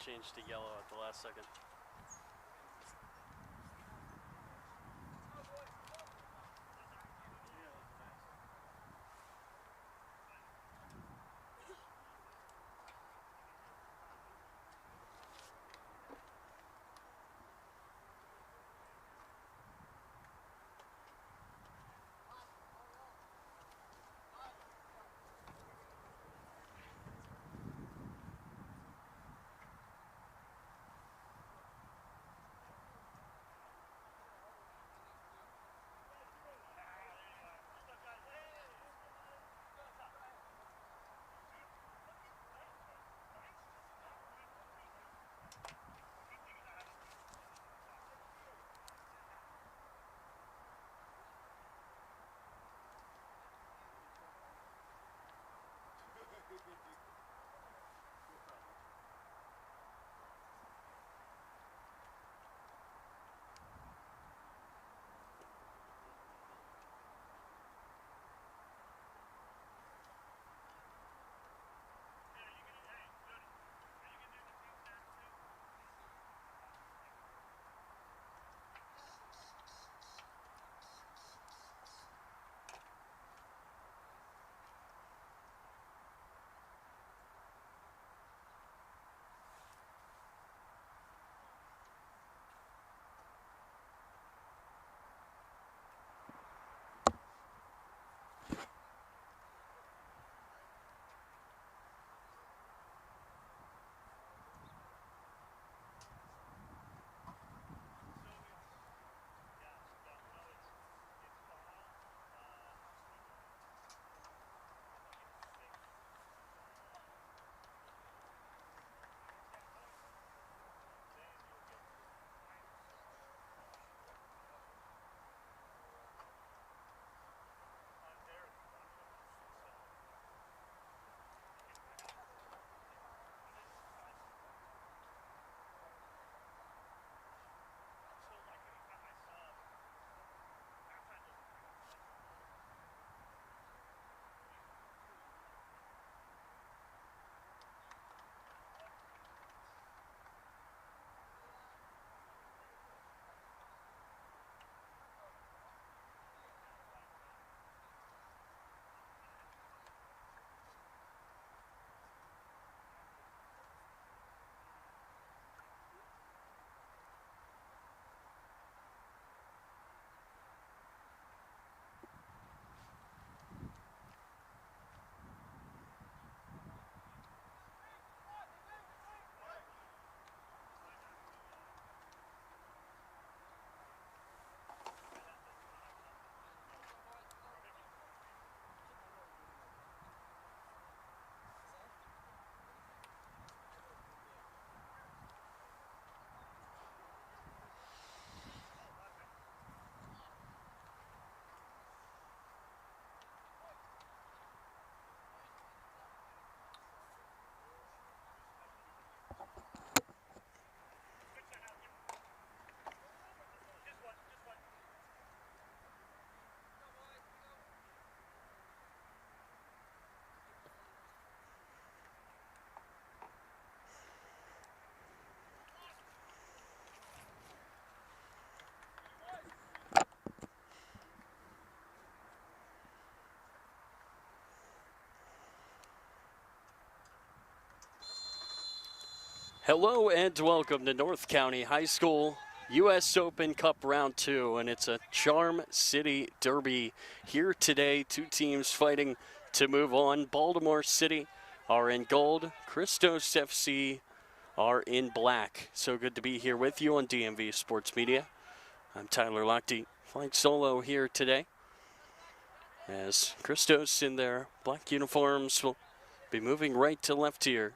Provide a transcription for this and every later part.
changed to yellow at the last second. Hello and welcome to North County High School U.S. Open Cup Round 2, and it's a Charm City Derby here today. Two teams fighting to move on. Baltimore City are in gold. Christos FC are in black. So good to be here with you on DMV Sports Media. I'm Tyler Lochte, flying solo here today, as Christos in their black uniforms will be moving right to left here.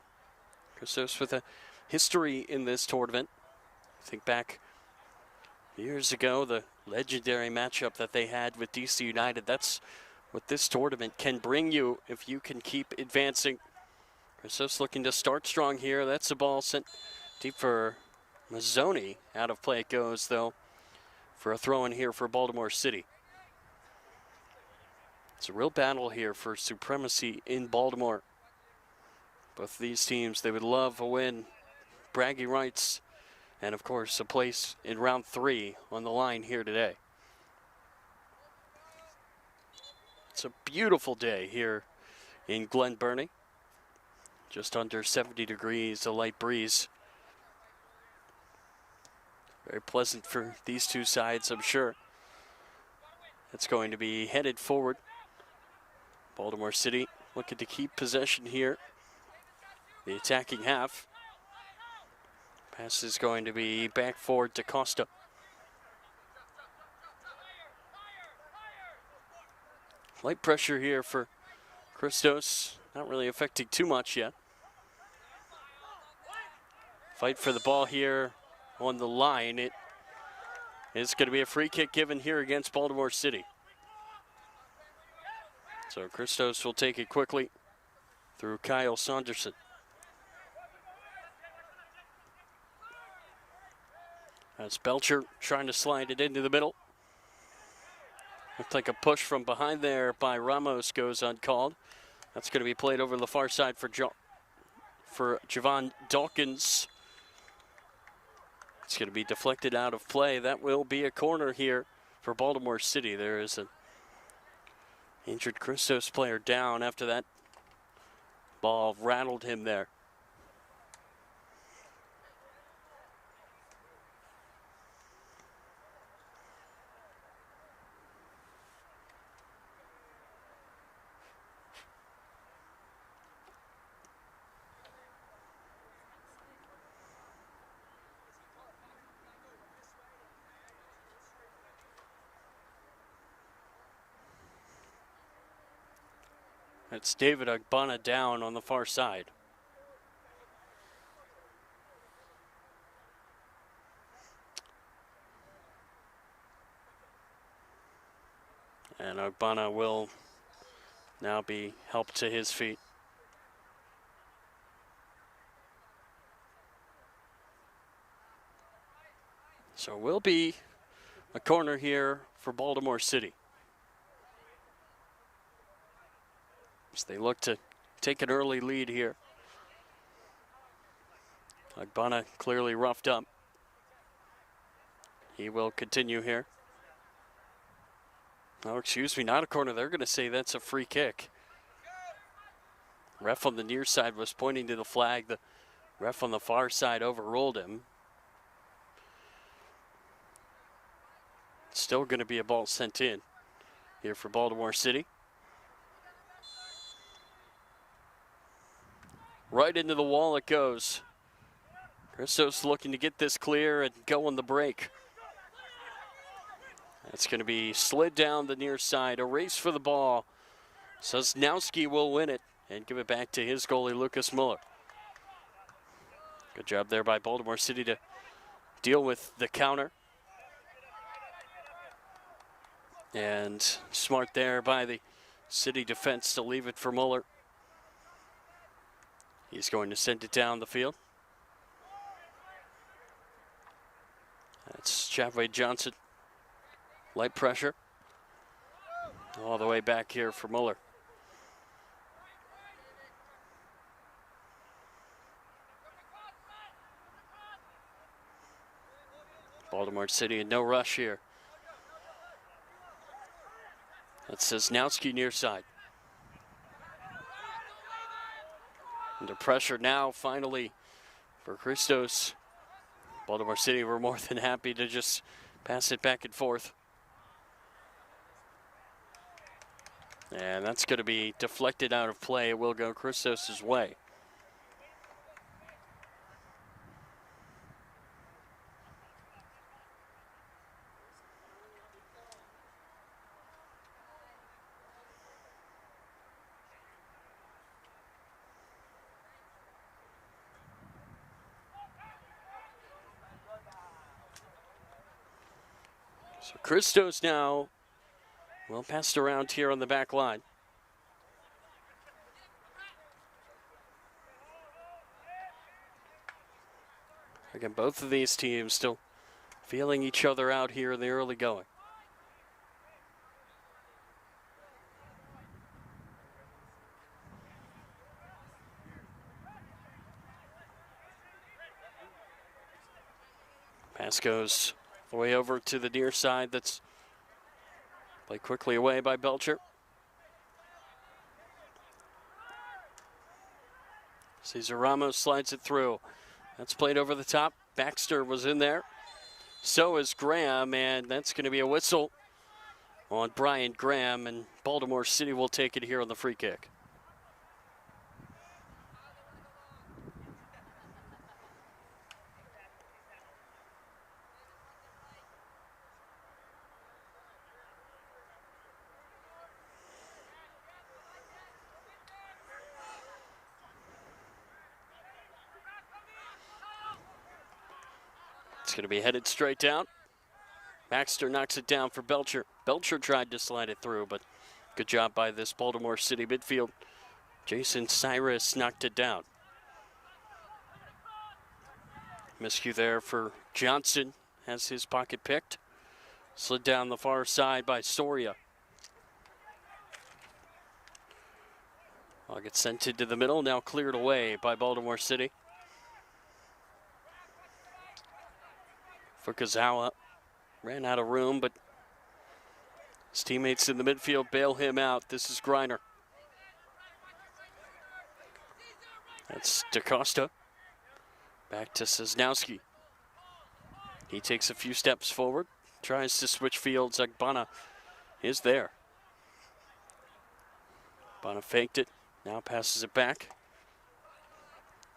Christos with a history in this tournament. Think back years ago, the legendary matchup that they had with DC United. That's what this tournament can bring you if you can keep advancing. Christos looking to start strong here. That's a ball sent deep for Mazzoni. Out of play it goes, though, for a throw in here for Baltimore City. It's a real battle here for supremacy in Baltimore. Both of these teams, they would love a win, bragging rights, and of course a place in round 3 on the line here today. It's a beautiful day here in Glen Burnie. Just under 70 degrees, a light breeze. Very pleasant for these two sides, I'm sure. It's going to be headed forward. Baltimore City looking to keep possession here. The attacking half. Pass is going to be back forward to Costa. Light pressure here for Christos. Not really affecting too much yet. Fight for the ball here on the line. It is going to be a free kick given here against Baltimore City. So Christos will take it quickly through Kyle Saunderson. That's Belcher trying to slide it into the middle. Looked like a push from behind there by Ramos goes uncalled. That's going to be played over the far side for Javon Dawkins. It's going to be deflected out of play. That will be a corner here for Baltimore City. There is an injured Christos player down after that ball rattled him there. It's David Agbana down on the far side. And Agbana will now be helped to his feet. So it will be a corner here for Baltimore City. As they look to take an early lead here. Agbana clearly roughed up. He will continue here. Oh, excuse me, not a corner. They're going to say that's a free kick. Ref on the near side was pointing to the flag. The ref on the far side overruled him. Still going to be a ball sent in here for Baltimore City. Right into the wall it goes. Christos looking to get this clear and go on the break. That's going to be slid down the near side. A race for the ball. Sosnowski will win it and give it back to his goalie, Lucas Muller. Good job there by Baltimore City to deal with the counter. And smart there by the City defense to leave it for Muller. He's going to send it down the field. That's Chadway Johnson. Light pressure. All the way back here for Muller. Baltimore City in no rush here. That says Sosnowski near side. Under pressure now, finally, for Christos. Baltimore City were more than happy to just pass it back and forth. And that's going to be deflected out of play. It will go Christos' way. So Christos now, well passed around here on the back line. Again, both of these teams still feeling each other out here in the early going. Pass goes the way over to the near side. That's played quickly away by Belcher. Cesar Ramos slides it through. That's played over the top. Baxter was in there. So is Graham, and that's going to be a whistle on Brian Graham, and Baltimore City will take it here on the free kick. It's going to be headed straight down. Baxter knocks it down for Belcher. Belcher tried to slide it through, but good job by this Baltimore City midfield. Jason Cyrus knocked it down. Miscue there for Johnson. Has his pocket picked. Slid down the far side by Soria. Ball gets sent into the middle, now cleared away by Baltimore City. Fukuzawa ran out of room, but his teammates in the midfield bail him out. This is Griner. That's DaCosta. Back to Sosnowski. He takes a few steps forward, tries to switch fields. Agbana is there. Agbana faked it, now passes it back.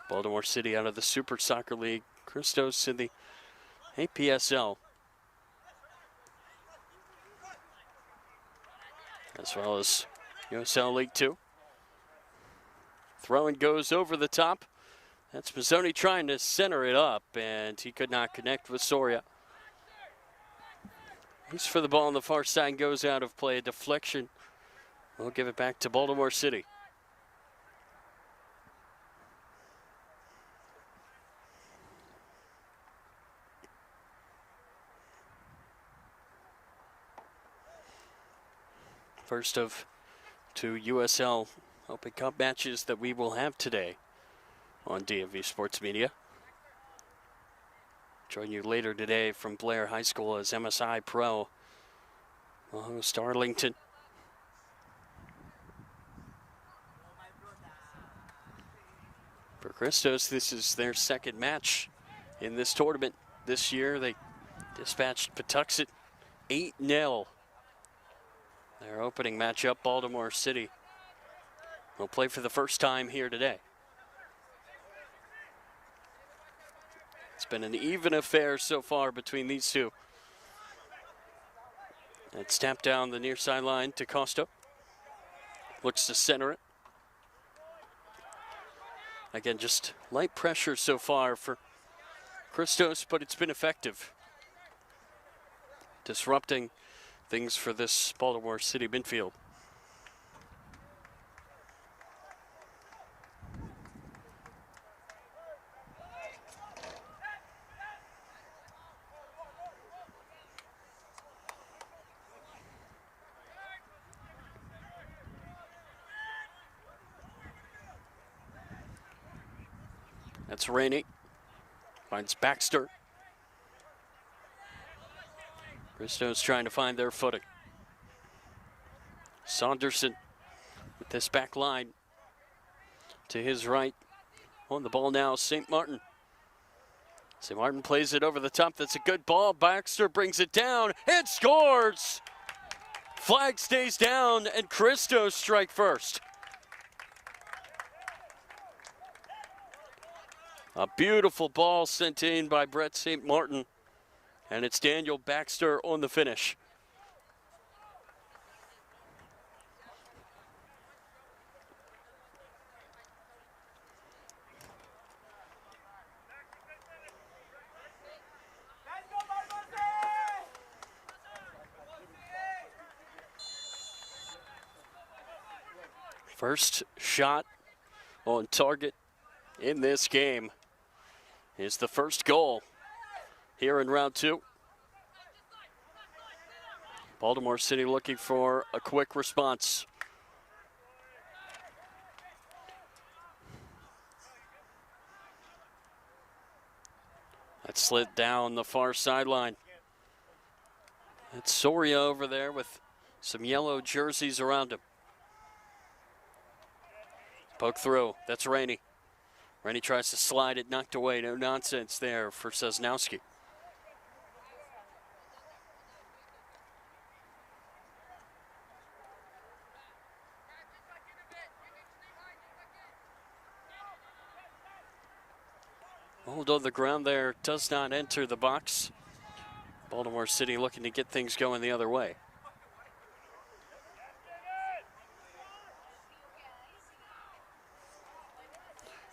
Baltimore City out of the Super Soccer League. Christos in the APSL. As well as USL League 2. Throw-in goes over the top. That's Mazzoni trying to center it up, and he could not connect with Soria. He's for the ball on the far side, goes out of play. A deflection. We'll give it back to Baltimore City. First of two USL Open Cup matches that we will have today on DMV Sports Media. Join you later today from Blair High School as MSI Pro will host Arlington. For Christos, this is their second match in this tournament this year. They dispatched Patuxent 8-0. Their opening matchup, Baltimore City, will play for the first time here today. It's been an even affair so far between these two. It's tapped down the near sideline to Costa. Looks to center it. Again, just light pressure so far for Christos, but it's been effective. Disrupting things for this Baltimore City midfield. That's Rainey. Finds Baxter. Christos trying to find their footing. Saunderson with this back line to his right. On the ball now, St. Martin. St. Martin plays it over the top. That's a good ball. Baxter brings it down and scores. Flag stays down, and Christos strike first. A beautiful ball sent in by Brett St. Martin, and it's Daniel Baxter on the finish. First shot on target in this game is the first goal here in round two. Baltimore City looking for a quick response. That slid down the far sideline. That's Soria over there with some yellow jerseys around him. Poke through, that's Rainey. Rainey tries to slide it, knocked away, no nonsense there for Sosnowski. Although the ground there does not enter the box, Baltimore City looking to get things going the other way.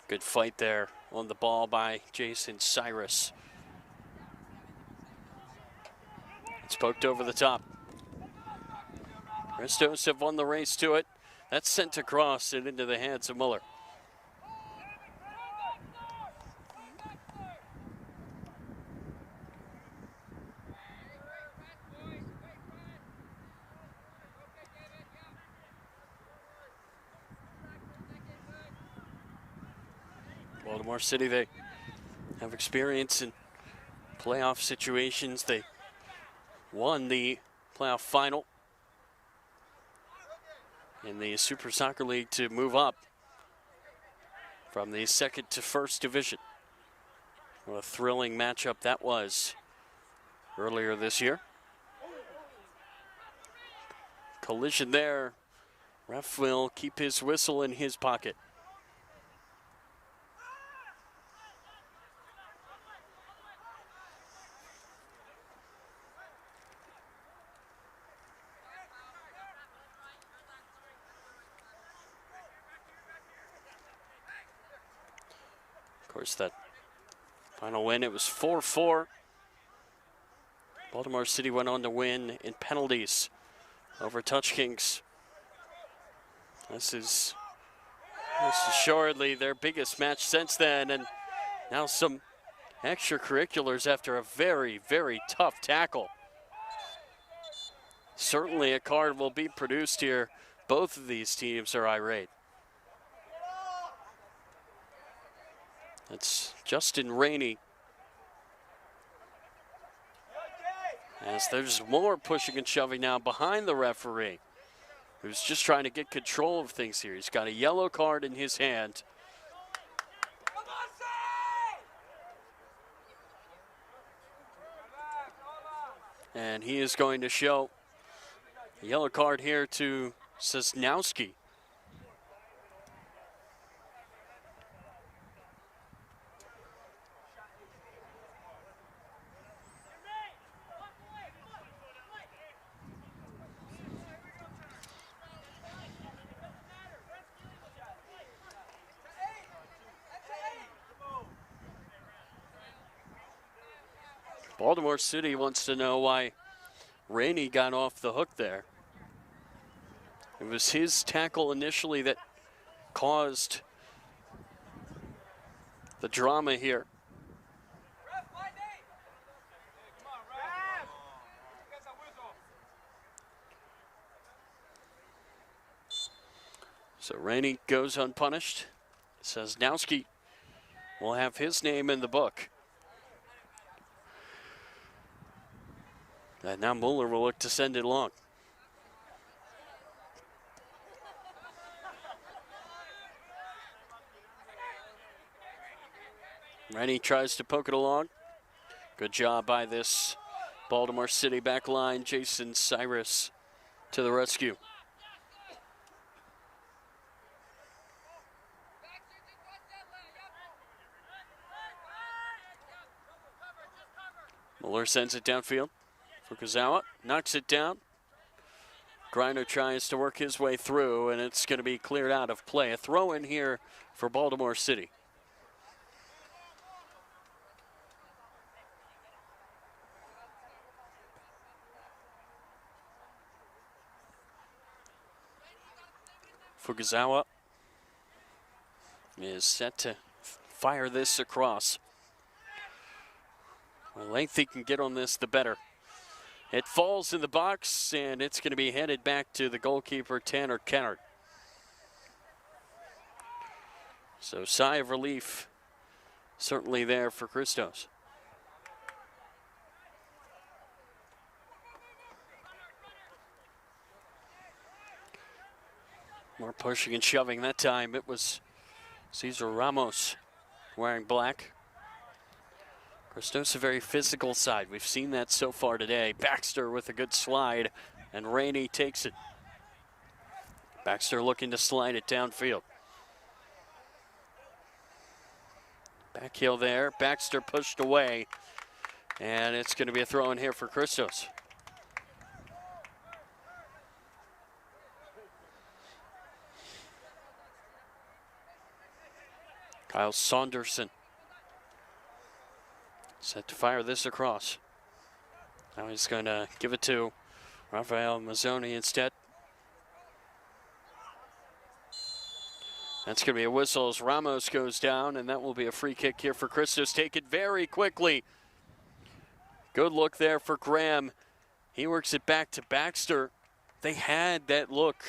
Good fight there on the ball by Jason Cyrus. It's poked over the top. Christos have won the race to it. That's sent across and into the hands of Muller. Baltimore City, they have experience in playoff situations. They won the playoff final in the Super Soccer League to move up from the second to first division. What a thrilling matchup that was earlier this year. Collision there. Ref will keep his whistle in his pocket. Of course, that final win, it was 4-4. Baltimore City went on to win in penalties over Touch Kings. This is assuredly their biggest match since then, and now some extracurriculars after a very, very tough tackle. Certainly a card will be produced here. Both of these teams are irate. That's Justin Rainey. As there's more pushing and shoving now behind the referee, who's just trying to get control of things here. He's got a yellow card in his hand. And he is going to show a yellow card here to Sosnowski. Baltimore City wants to know why Rainey got off the hook there. It was his tackle initially that caused the drama here. So Rainey goes unpunished. Sosnowski will have his name in the book. And now Muller will look to send it long. Rainey tries to poke it along. Good job by this Baltimore City back line. Jason Cyrus to the rescue. Muller sends it downfield. Fukuzawa knocks it down. Griner tries to work his way through, and it's going to be cleared out of play. A throw in here for Baltimore City. Fukuzawa is set to fire this across. The length he can get on this, the better. It falls in the box, and it's going to be headed back to the goalkeeper, Tanner Kennard. So sigh of relief certainly there for Christos. More pushing and shoving that time. It was Cesar Ramos wearing black. Christos a very physical side. We've seen that so far today. Baxter with a good slide, and Rainey takes it. Baxter looking to slide it downfield. Back heel there. Baxter pushed away, and it's going to be a throw in here for Christos. Kyle Saunderson set to fire this across. Now he's going to give it to Rafael Mazzoni instead. That's going to be a whistle as Ramos goes down, and that will be a free kick here for Christos. Take it very quickly. Good look there for Graham. He works it back to Baxter. They had that look.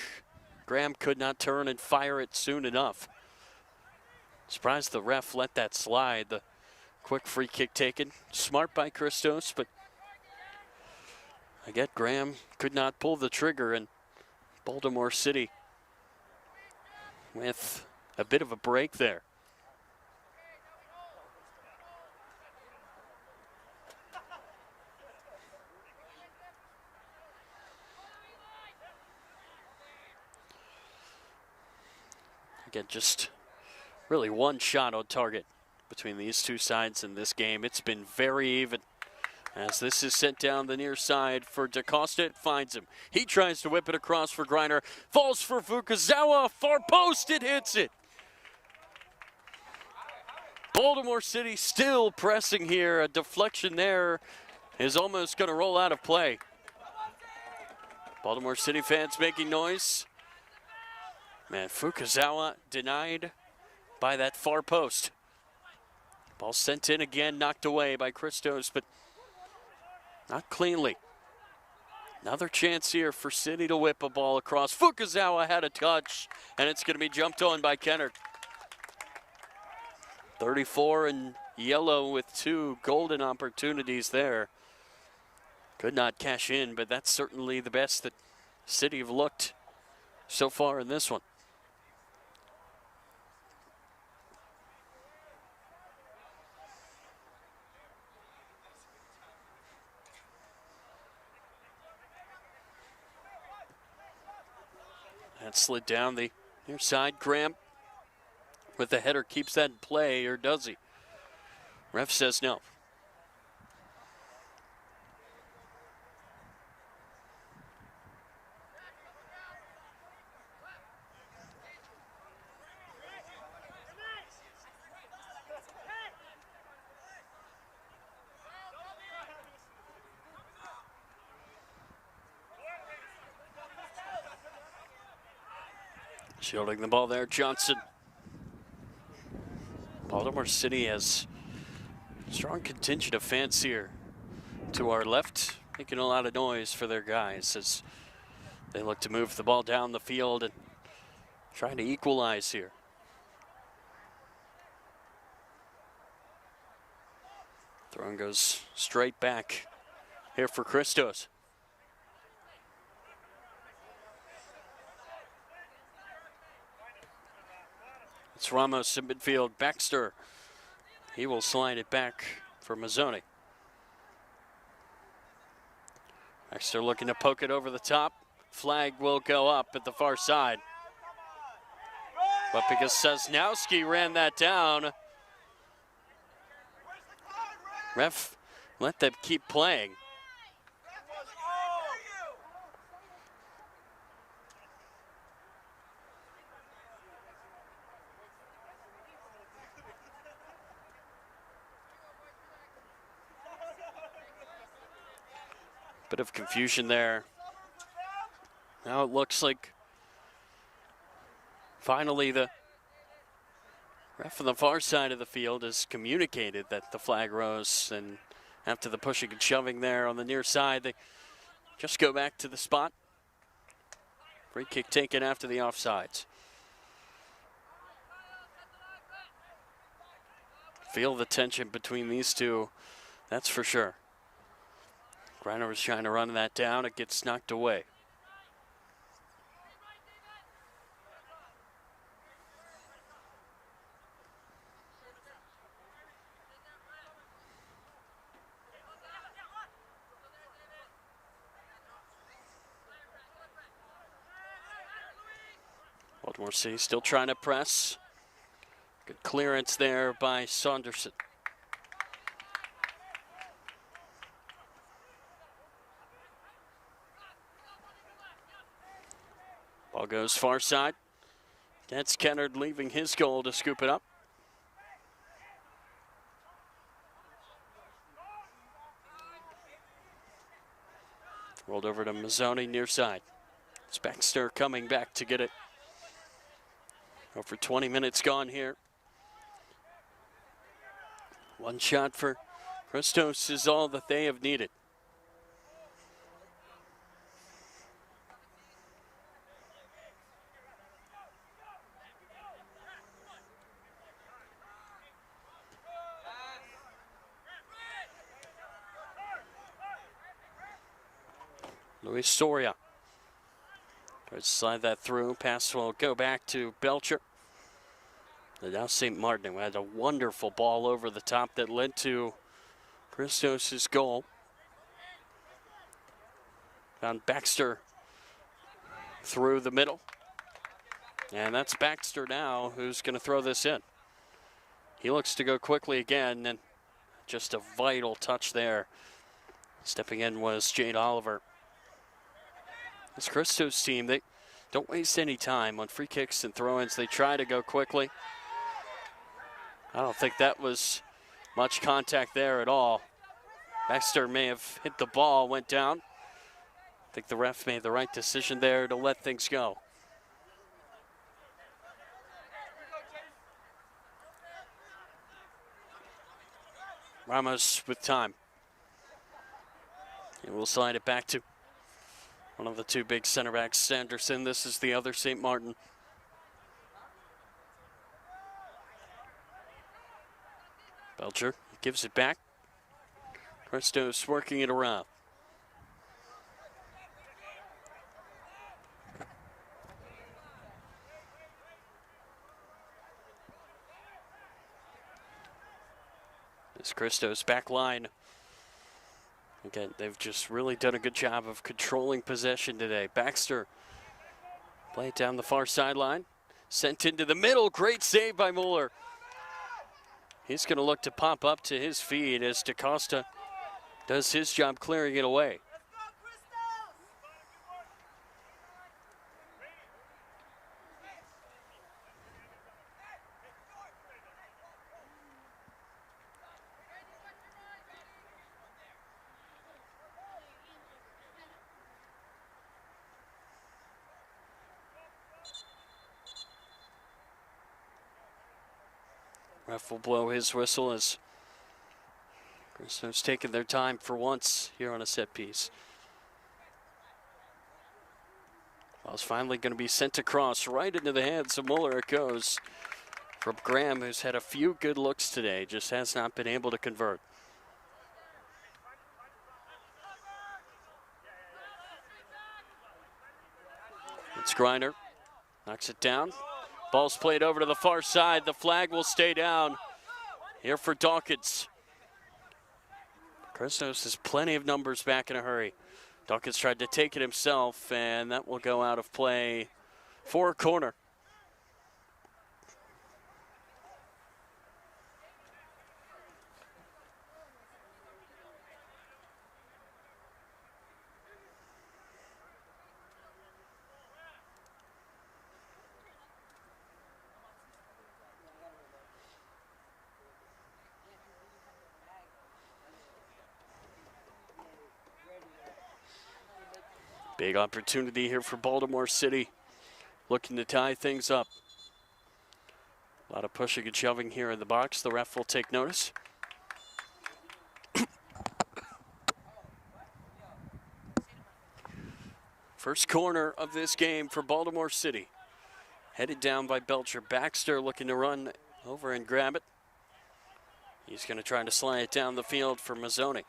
Graham could not turn and fire it soon enough. Surprised the ref let that slide. The quick free kick taken. Smart by Christos, but I get Graham could not pull the trigger, and Baltimore City with a bit of a break there. Again, just really one shot on target between these two sides in this game. It's been very even as this is sent down the near side for DaCosta. It finds him. He tries to whip it across for Griner. Falls for Fukuzawa. Far post. It hits it. Baltimore City still pressing here. A deflection there is almost going to roll out of play. Baltimore City fans making noise. Man, Fukuzawa denied by that far post. Ball sent in again, knocked away by Christos, but not cleanly. Another chance here for City to whip a ball across. Fukuzawa had a touch, and it's going to be jumped on by Kennard. 34 in yellow with two golden opportunities there. Could not cash in, but that's certainly the best that City have looked so far in this one. That slid down the near side. Graham with the header keeps that in play, or does he? Ref says no. Shielding the ball there, Johnson. Baltimore City has a strong contingent of fans here to our left, making a lot of noise for their guys as they look to move the ball down the field and trying to equalize here. Throw goes straight back here for Christos. It's Ramos in midfield. Baxter, he will slide it back for Mazzoni. Baxter looking to poke it over the top. Flag will go up at the far side. But because Sosnowski ran that down, ref let them keep playing. Bit of confusion there. Now it looks like finally the ref on the far side of the field has communicated that the flag rose, and after the pushing and shoving there on the near side, they just go back to the spot. Free kick taken after the offsides. Feel the tension between these two, that's for sure. Griner was trying to run that down. It gets knocked away. Baltimore City still trying to press. Good clearance there by Saunderson. Ball goes far side. That's Kennard leaving his goal to scoop it up. Rolled over to Mazzoni near side. It's Baxter coming back to get it. Over 20 minutes gone here. One shot for Christos is all that they have needed. Luis Soria tries to slide that through. Pass will go back to Belcher. And now St. Martin, who had a wonderful ball over the top that led to Christos' goal. Found Baxter through the middle. And that's Baxter now who's going to throw this in. He looks to go quickly again, and just a vital touch there. Stepping in was Jade Oliver. This Christos team, they don't waste any time on free kicks and throw-ins. They try to go quickly. I don't think that was much contact there at all. Baxter may have hit the ball, went down. I think the ref made the right decision there to let things go. Ramos with time. And we'll slide it back to one of the two big center backs, Sanderson. This is the other St. Martin. Belcher gives it back. Christos working it around. This Christos back line. Again, they've just really done a good job of controlling possession today. Baxter play it down the far sideline. Sent into the middle. Great save by Mueller. He's going to look to pop up to his feet as DaCosta does his job clearing it away. Ref will blow his whistle as Christos taking their time for once here on a set piece. Ball's finally going to be sent across right into the hands of Mueller. It goes from Graham, who's had a few good looks today, just has not been able to convert. It's Griner, knocks it down. Ball's played over to the far side. The flag will stay down here for Dawkins. Christos has plenty of numbers back in a hurry. Dawkins tried to take it himself, and that will go out of play for a corner. Big opportunity here for Baltimore City, looking to tie things up. A lot of pushing and shoving here in the box. The ref will take notice. First corner of this game for Baltimore City. Headed down by Belcher. Baxter looking to run over and grab it. He's going to try to slide it down the field for Mazzoni.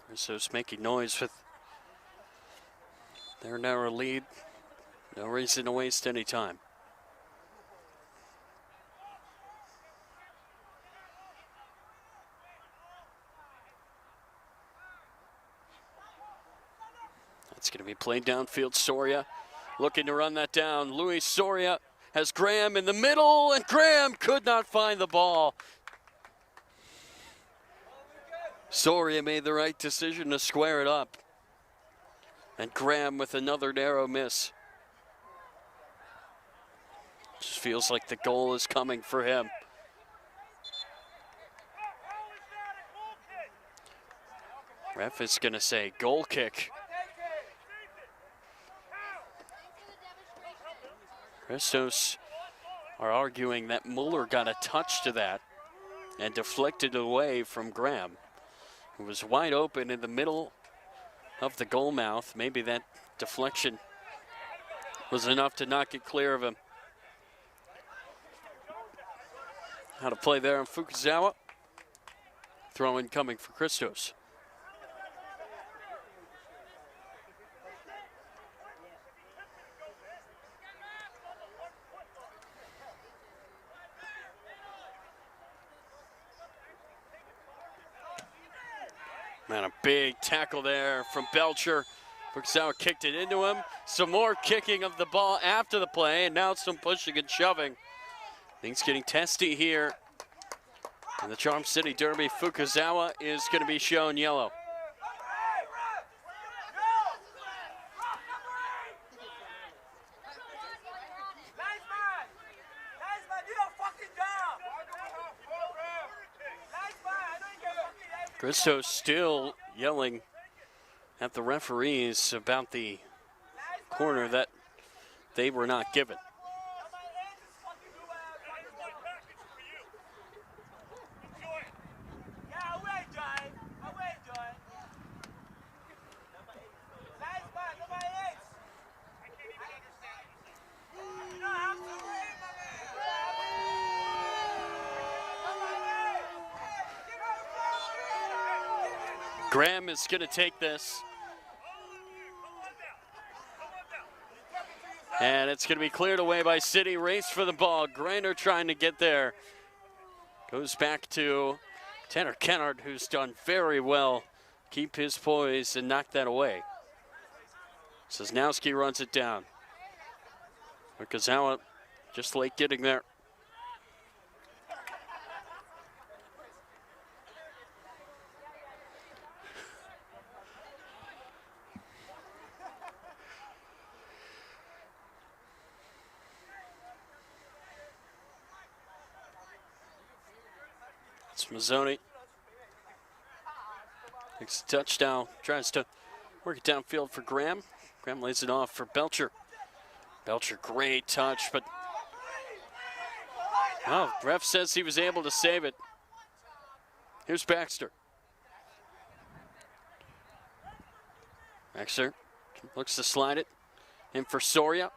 Christos making noise with their narrow lead. No reason to waste any time. That's going to be played downfield. Soria looking to run that down. Luis Soria has Graham in the middle, and Graham could not find the ball. Soria made the right decision to square it up. And Graham with another narrow miss. Just feels like the goal is coming for him. Ref is going to say goal kick. Christos are arguing that Mueller got a touch to that and deflected away from Graham, who was wide open in the middle of the goal mouth. Maybe that deflection was enough to knock it clear of him. How to play there on Fukuzawa. Throw in coming for Christos. Man, a big tackle there from Belcher. Fukuzawa kicked it into him. Some more kicking of the ball after the play, and now some pushing and shoving. Things getting testy here in the Charm City Derby. Fukuzawa is going to be shown yellow. Christos still yelling at the referees about the corner that they were not given. Graham is going to take this. And it's going to be cleared away by City. Race for the ball. Greiner trying to get there. Goes back to Tanner Kennard, who's done very well. Keep his poise and knock that away. Sosnowski runs it down. Fukuzawa just late getting there. Mazzoni takes a touchdown, tries to work it downfield for Graham. Graham lays it off for Belcher. Belcher, great touch, but oh, ref says he was able to save it. Here's Baxter. Baxter looks to slide it in for Soria.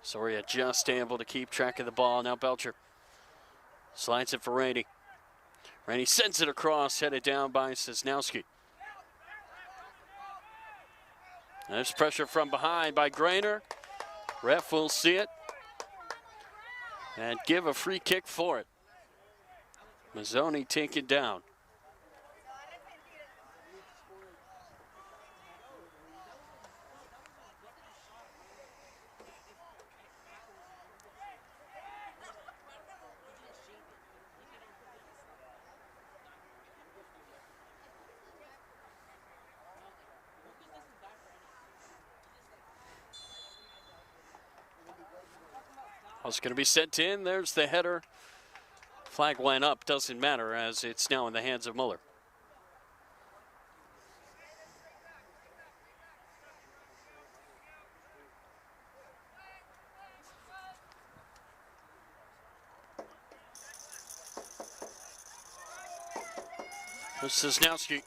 Soria just able to keep track of the ball. Now Belcher slides it for Rady. And he sends it across, headed down by Sosnowski. There's pressure from behind by Grainer. Ref will see it and give a free kick for it. Mazzoni taken down. It's going to be sent in. There's the header. Flag went up. Doesn't matter as it's now in the hands of Muller. Sosnowski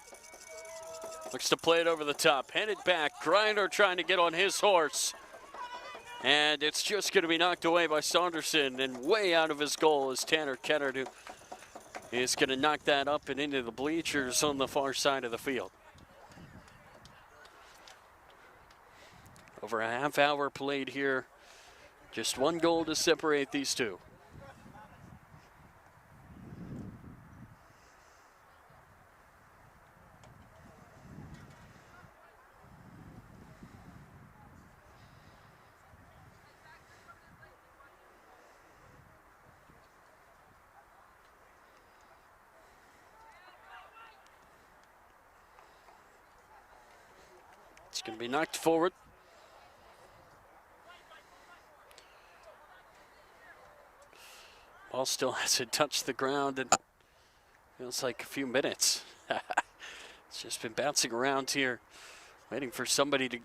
looks to play it over the top. Headed back. Griner trying to get on his horse. And it's just going to be knocked away by Saunderson, and way out of his goal is Tanner Kennard, who is going to knock that up and into the bleachers on the far side of the field. Over a half hour played here. Just one goal to separate these two. It's going to be knocked forward. Ball still hasn't touched the ground, and feels like a few minutes. It's just been bouncing around here, waiting for somebody to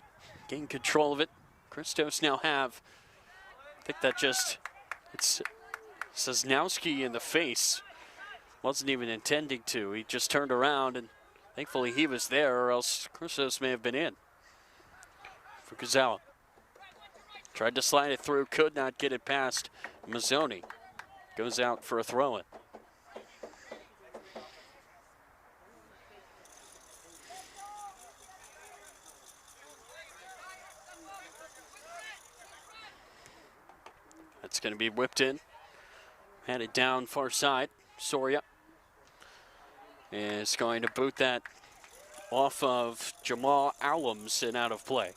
gain control of it. Christos now have. I think that it's Sosnowski in the face. Wasn't even intending to. He just turned around, and thankfully he was there, or else Christos may have been in. Fukuzawa tried to slide it through, could not get it past Mazzoni. Goes out for a throw-in. That's going to be whipped in. Handed down far side. Soria is going to boot that off of Jamal Allums and out of play.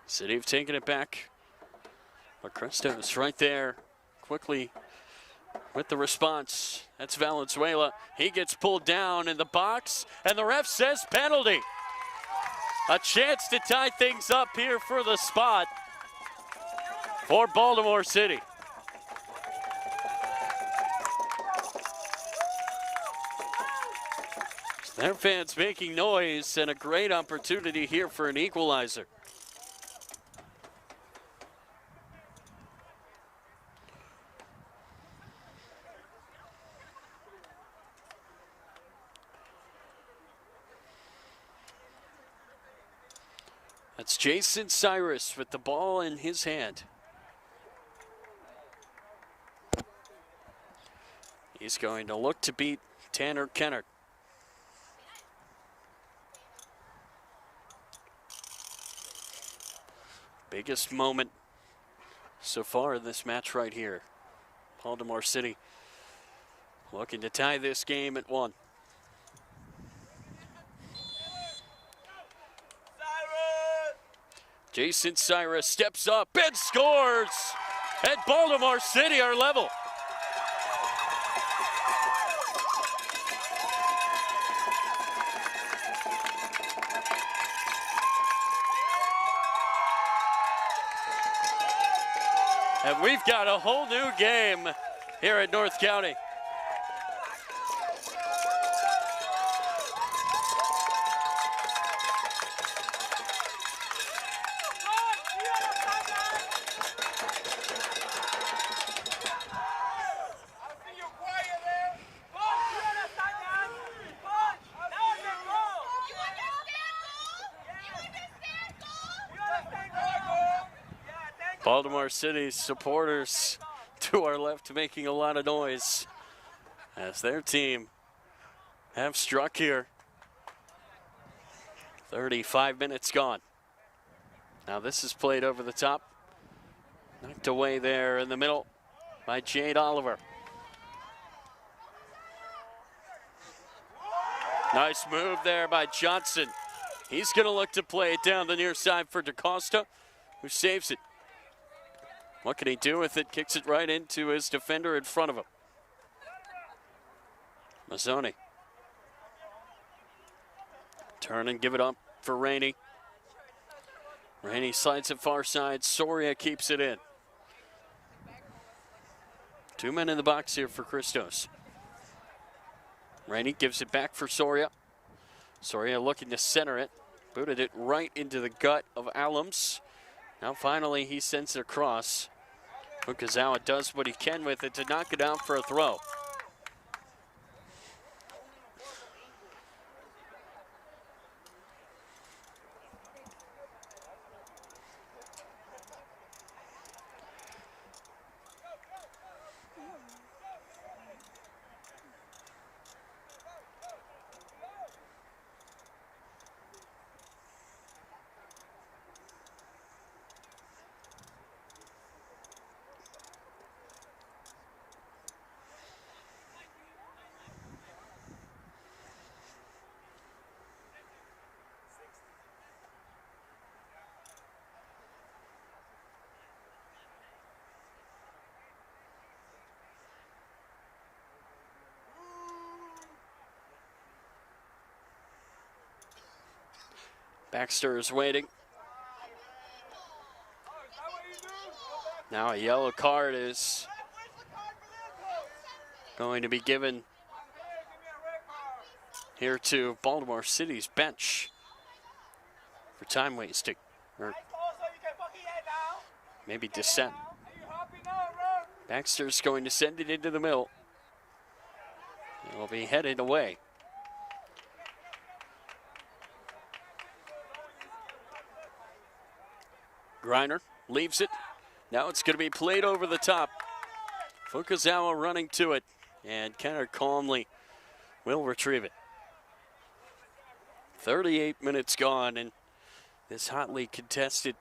City have taken it back. But Christos right there, quickly with the response. That's Valenzuela. He gets pulled down in the box, and the ref says penalty. A chance to tie things up here for the spot for Baltimore City. Their fans making noise, and a great opportunity here for an equalizer. That's Jason Cyrus with the ball in his hand. He's going to look to beat Tanner Kennard. Biggest moment so far in this match right here. Baltimore City looking to tie this game at 1. Jason Cyrus steps up and scores, and Baltimore City are level. And we've got a whole new game here at North County. Baltimore City supporters to our left making a lot of noise as their team have struck here. 35 minutes gone. Now this is played over the top. Knocked away there in the middle by Jade Oliver. Nice move there by Johnson. He's going to look to play it down the near side for DaCosta, who saves it. What can he do with it? Kicks it right into his defender in front of him. Mazzoni. Turn and give it up for Rainey. Rainey slides it far side. Soria keeps it in. 2 men in the box here for Christos. Rainey gives it back for Soria. Soria looking to center it. Booted it right into the gut of Allums. Now finally he sends it across. Fukuzawa does what he can with it to knock it out for a throw. Baxter is waiting. Now a yellow card is going to be given here to Baltimore City's bench for time wasting, or maybe dissent. Baxter's going to send it into the middle. It will be headed away. Griner leaves it. Now it's going to be played over the top. Fukuzawa running to it, and Kenner calmly will retrieve it. 38 minutes gone in this hotly contested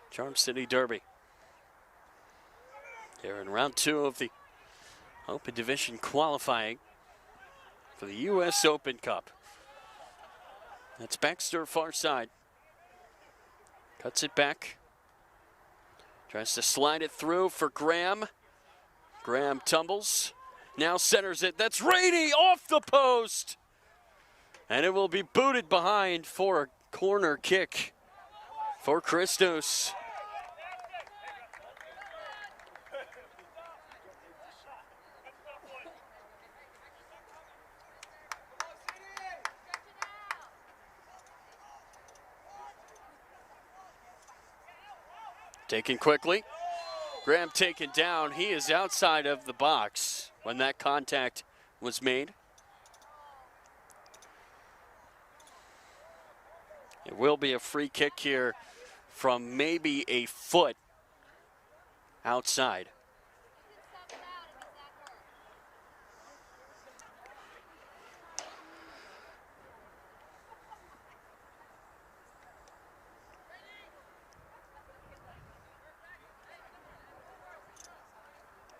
Charm City Derby. They're in round 2 of the Open Division qualifying for the US Open Cup. That's Baxter far side. Cuts it back. Tries to slide it through for Graham. Graham tumbles. Now centers it. That's Rainey off the post. And it will be booted behind for a corner kick for Christos. Taken quickly. Graham taken down. He is outside of the box when that contact was made. It will be a free kick here from maybe a foot outside.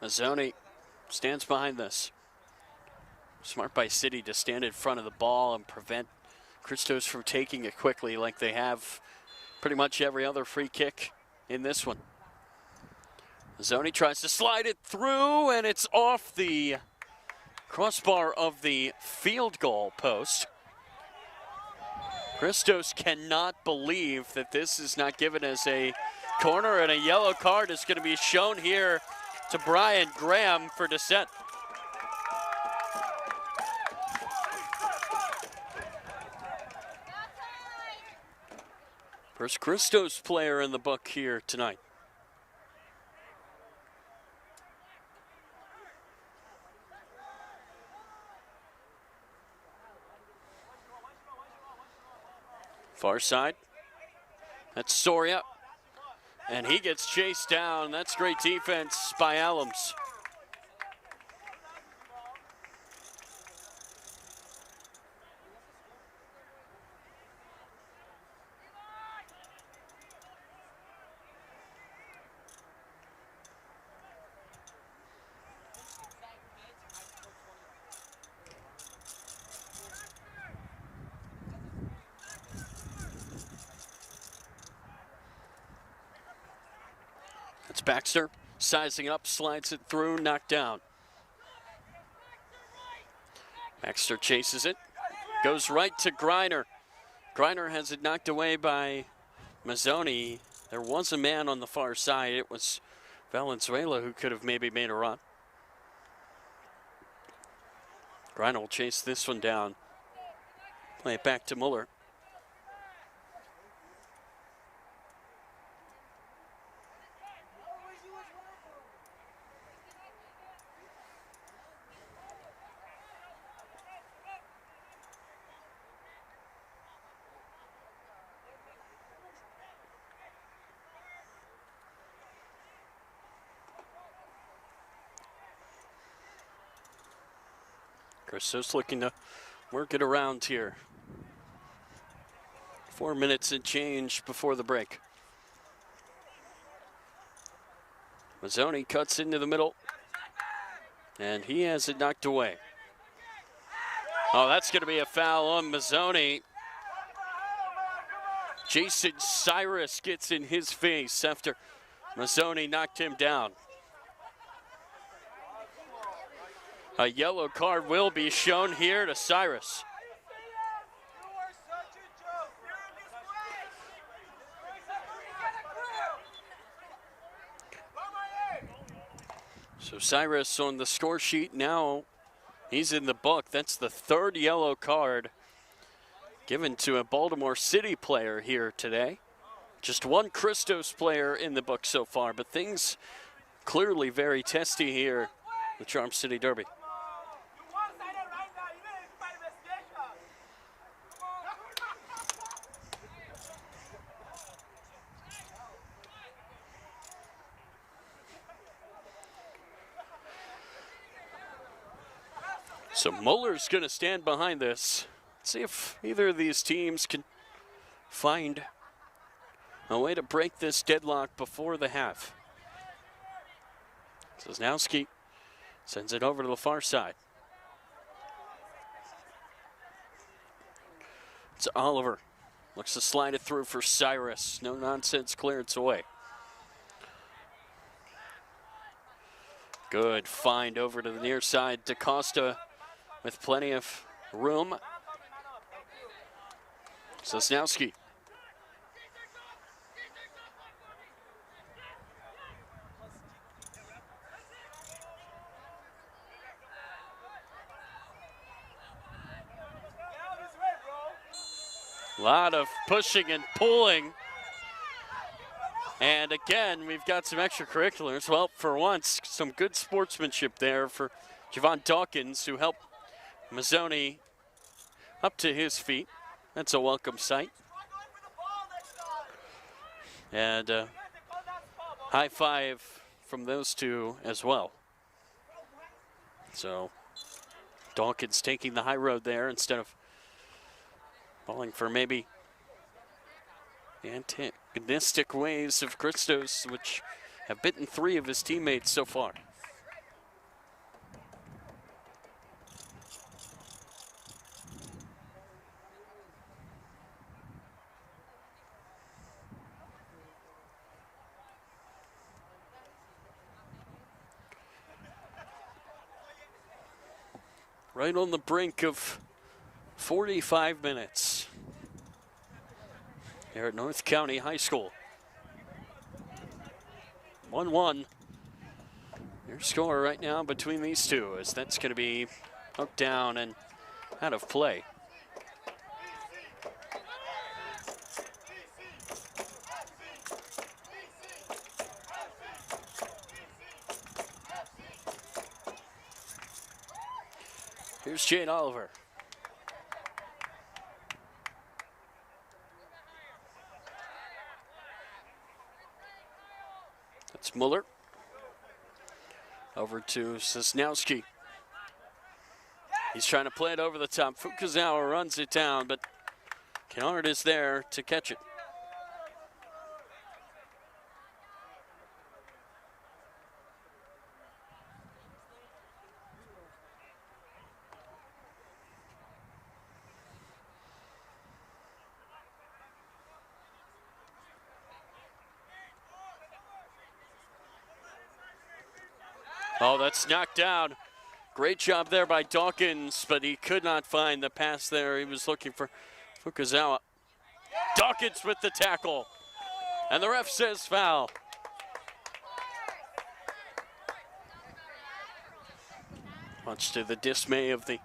Mazzoni stands behind this. Smart by City to stand in front of the ball and prevent Christos from taking it quickly like they have pretty much every other free kick in this one. Mazzoni tries to slide it through, and it's off the crossbar of the field goal post. Christos cannot believe that this is not given as a corner, and a yellow card is going to be shown here to Brian Graham for dissent. First Christos player in the book here tonight. Far side. That's Soria. And he gets chased down. That's great defense by Allums. It's Baxter sizing up, slides it through, knocked down. Baxter chases it, goes right to Griner. Griner has it knocked away by Mazzoni. There was a man on the far side. It was Valenzuela who could have maybe made a run. Griner will chase this one down. Play it back to Muller. Christos looking to work it around here. 4 minutes and change before the break. Mazzoni cuts into the middle, and he has it knocked away. Oh, that's going to be a foul on Mazzoni. Jason Cyrus gets in his face after Mazzoni knocked him down. A yellow card will be shown here to Cyrus. So Cyrus on the score sheet now, he's in the book. That's the third yellow card given to a Baltimore City player here today. Just one Christos player in the book so far, but things clearly very testy here, the Charm City Derby. So Muller's going to stand behind this. See if either of these teams can find a way to break this deadlock before the half. Sosnowski sends it over to the far side. It's Oliver. Looks to slide it through for Cyrus. No nonsense clearance away. Good find over to the near side. DaCosta with plenty of room. Sosnowski. A lot of pushing and pulling. And again, we've got some extracurriculars. Well, for once, some good sportsmanship there for Javon Dawkins, who helped Mazzoni up to his feet. That's a welcome sight. And high five from those two as well. So Dawkins taking the high road there instead of falling for maybe the antagonistic ways of Christos, which have bitten 3 of his teammates so far. Right on the brink of 45 minutes here at North County High School. 1-1. Your score right now between these two, as that's going to be hooked down and out of play. Here's Jade Oliver. That's Muller. Over to Sosnowski. He's trying to play it over the top. Fukuzawa runs it down, but Kennard is there to catch it. Oh, that's knocked down. Great job there by Dawkins, but he could not find the pass there. He was looking for Fukuzawa. Dawkins with the tackle. And the ref says foul. Much to the dismay of the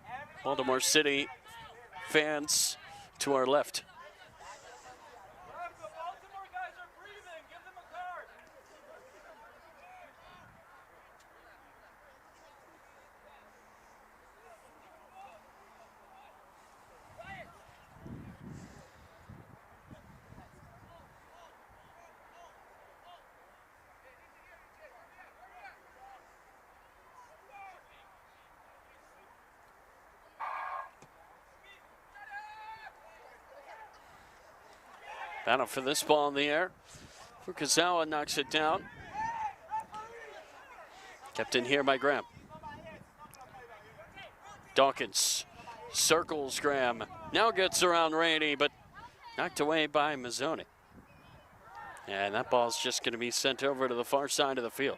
Baltimore City fans to our left. Battle for this ball in the air. Fukuzawa knocks it down. Kept in here by Graham. Dawkins circles Graham. Now gets around Rainey, but knocked away by Mazzoni. And that ball's just going to be sent over to the far side of the field.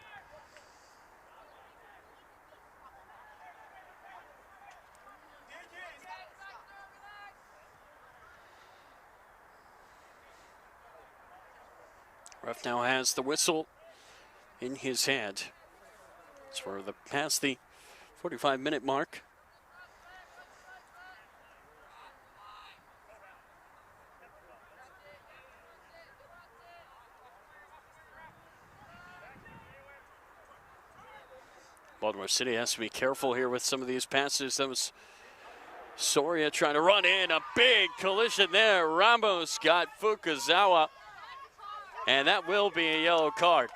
Ref now has the whistle in his hand. It's past the 45-minute mark. Baltimore City has to be careful here with some of these passes. That was Soria trying to run in. A big collision there. Ramos got Fukuzawa. And that will be a yellow card.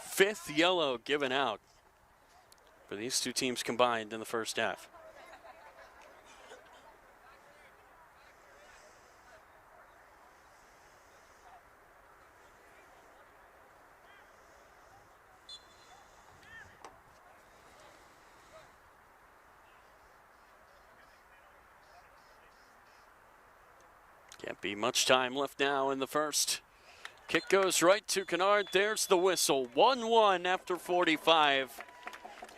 Fifth yellow given out for these two teams combined in the first half. Can't be much time left now in the first. Kick goes right to Kennard. There's the whistle. 1-1 after 45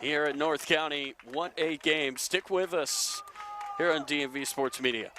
here at North County. What a game. Stick with us here on DMV Sports Media.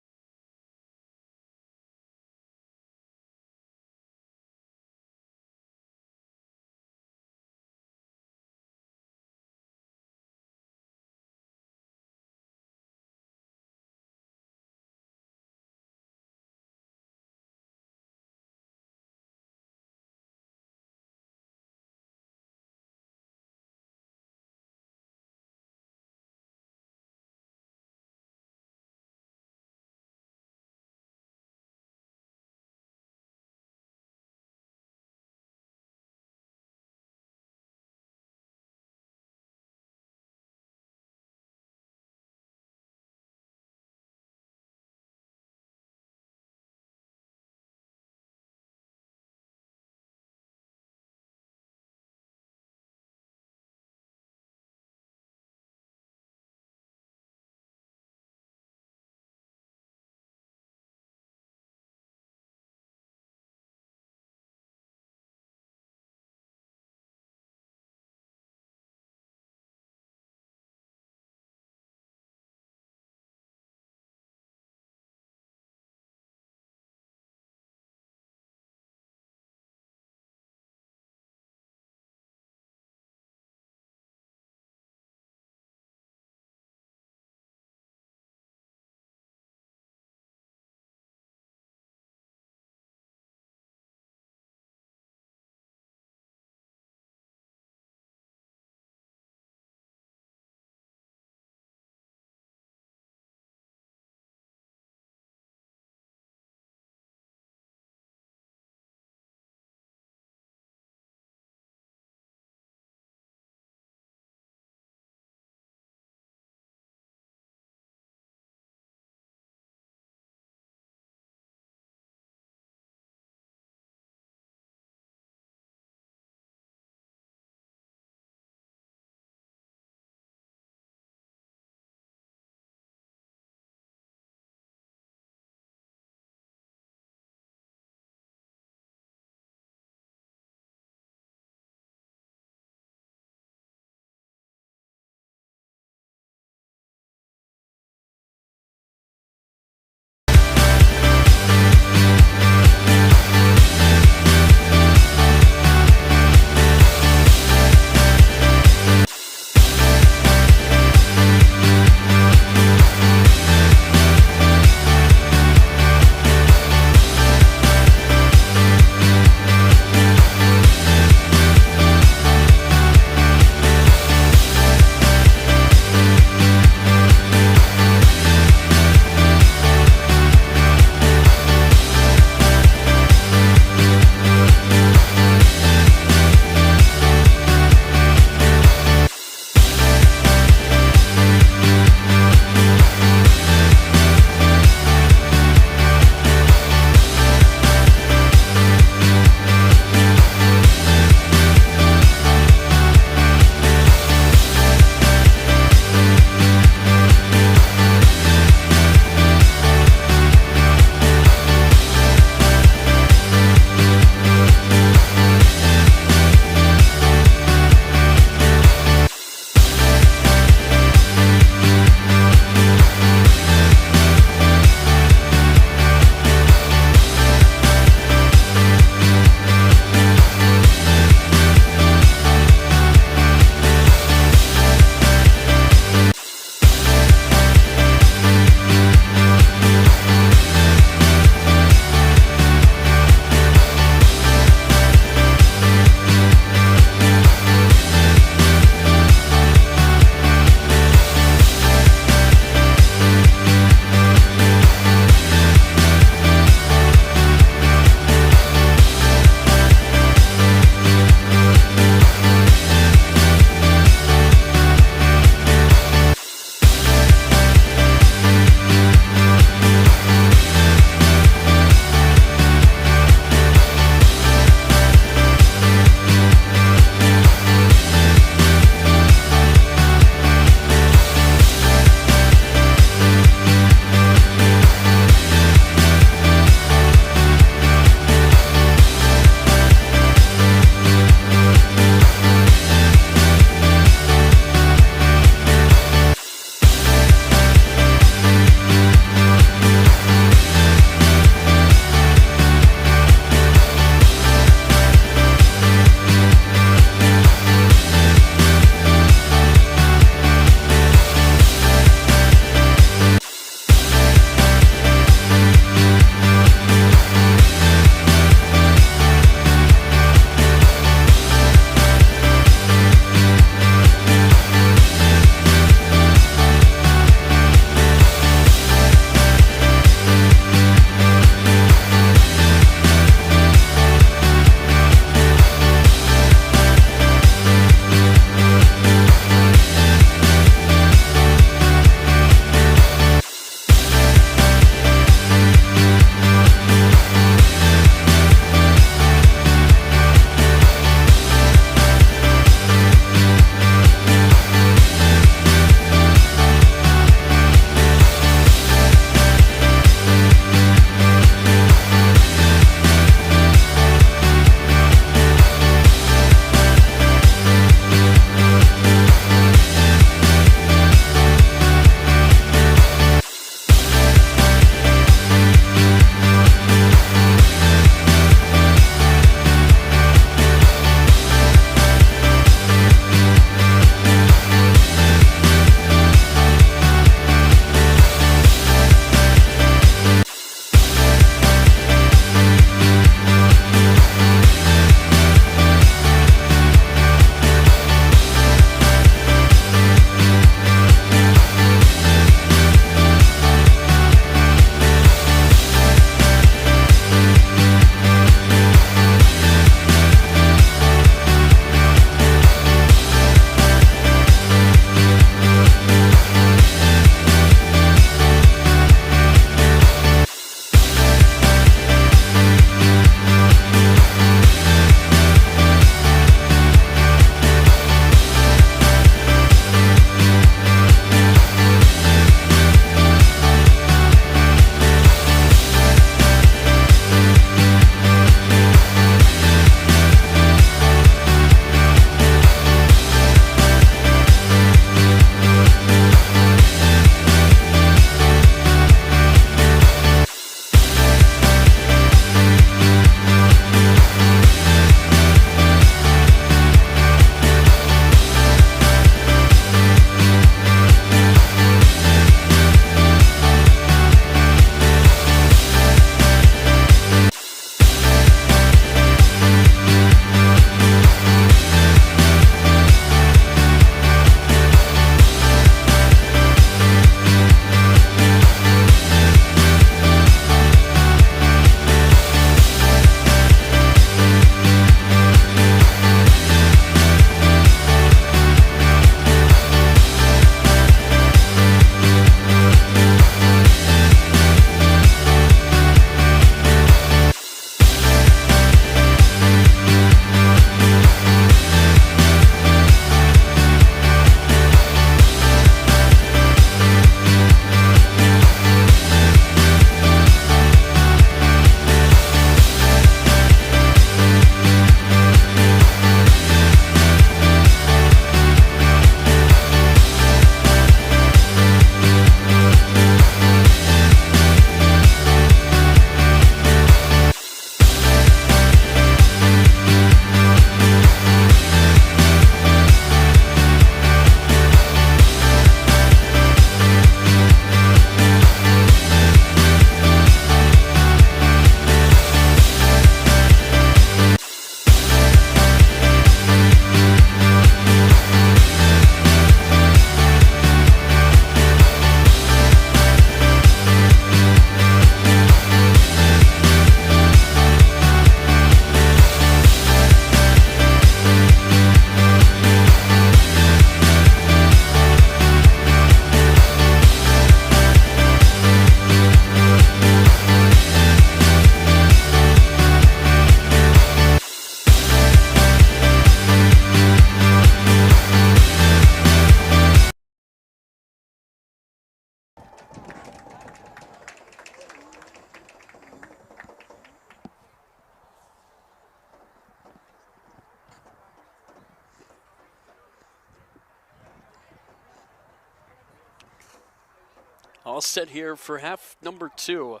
All set here for half number 2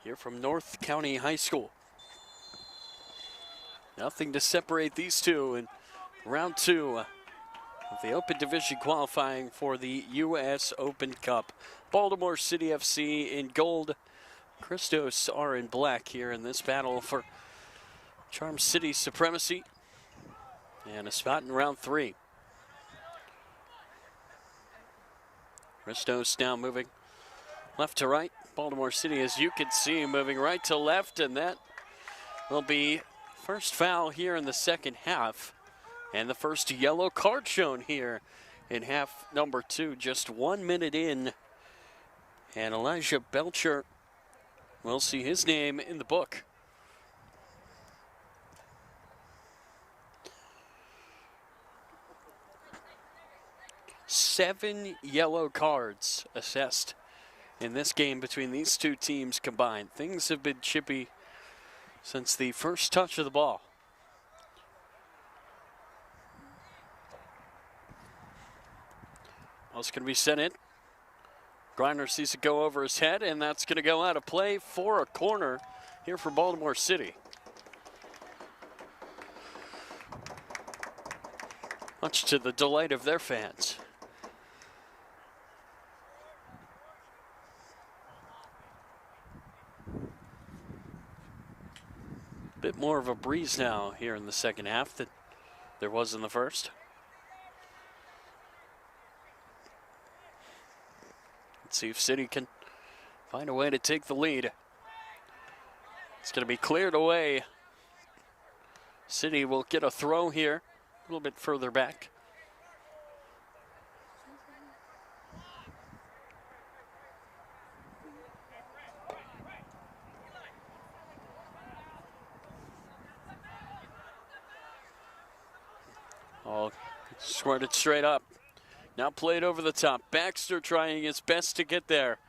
here from North County High School. Nothing to separate these two in round 2 of the Open Division qualifying for the U.S. Open Cup. Baltimore City FC in gold. Christos are in black here in this battle for Charm City supremacy and a spot in round 3. Christos now moving left to right. Baltimore City, as you can see, moving right to left, and that will be first foul here in the second half. And the first yellow card shown here in half number 2, just 1 minute in. And Elijah Belcher will see his name in the book. Seven yellow cards assessed in this game between these two teams combined. Things have been chippy since the first touch of the ball. Ball's going to be sent in. Griner sees it go over his head, and that's going to go out of play for a corner here for Baltimore City. Much to the delight of their fans. Bit more of a breeze now here in the second half than there was in the first. Let's see if City can find a way to take the lead. It's going to be cleared away. City will get a throw here, a little bit further back. Oh, squirted straight up. Now played over the top. Baxter trying his best to get there.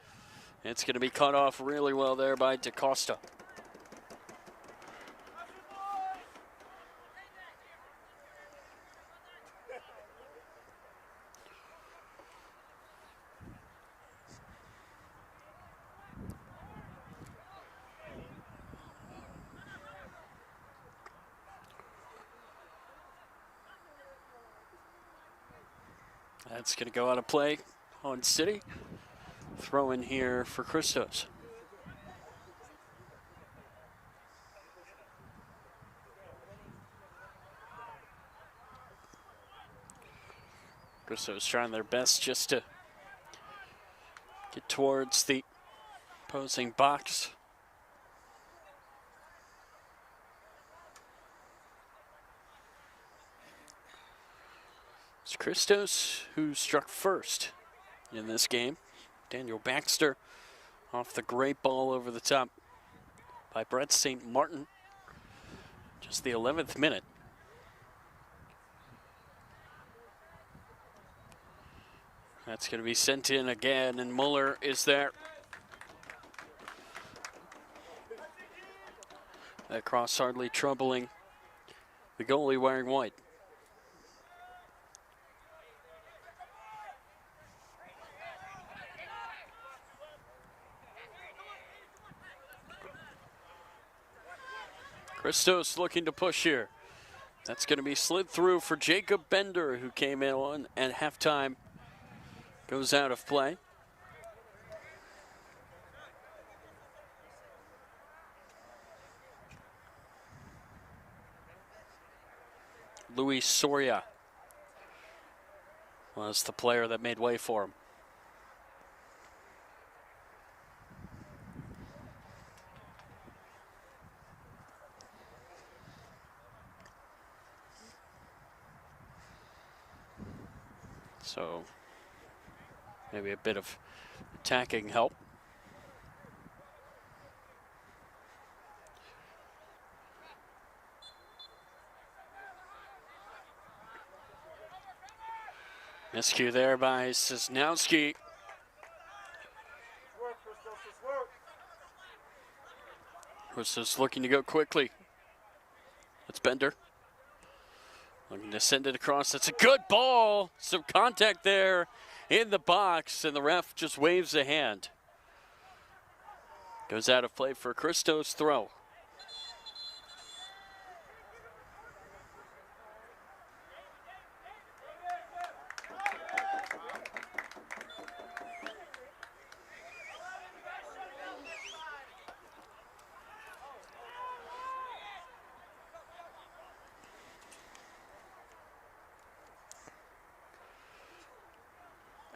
It's going to be cut off really well there by DaCosta. That's going to go out of play on City. Throw in here for Christos. Christos trying their best just to get towards the opposing box. It's Christos who struck first in this game. Daniel Baxter off the great ball over the top by Brett St. Martin. Just the 11th minute. That's going to be sent in again, and Muller is there. That cross hardly troubling the goalie wearing white. Christos looking to push here. That's going to be slid through for Jacob Bender, who came in on at halftime. Goes out of play. Luis Soria was the player that made way for him. So maybe a bit of attacking help. Miscue there by Sosnowski. Christos looking to go quickly. It's Bender. Looking to send it across. That's a good ball. Some contact there. in the box, and the ref just waves a hand. Goes out of play for Christos' throw.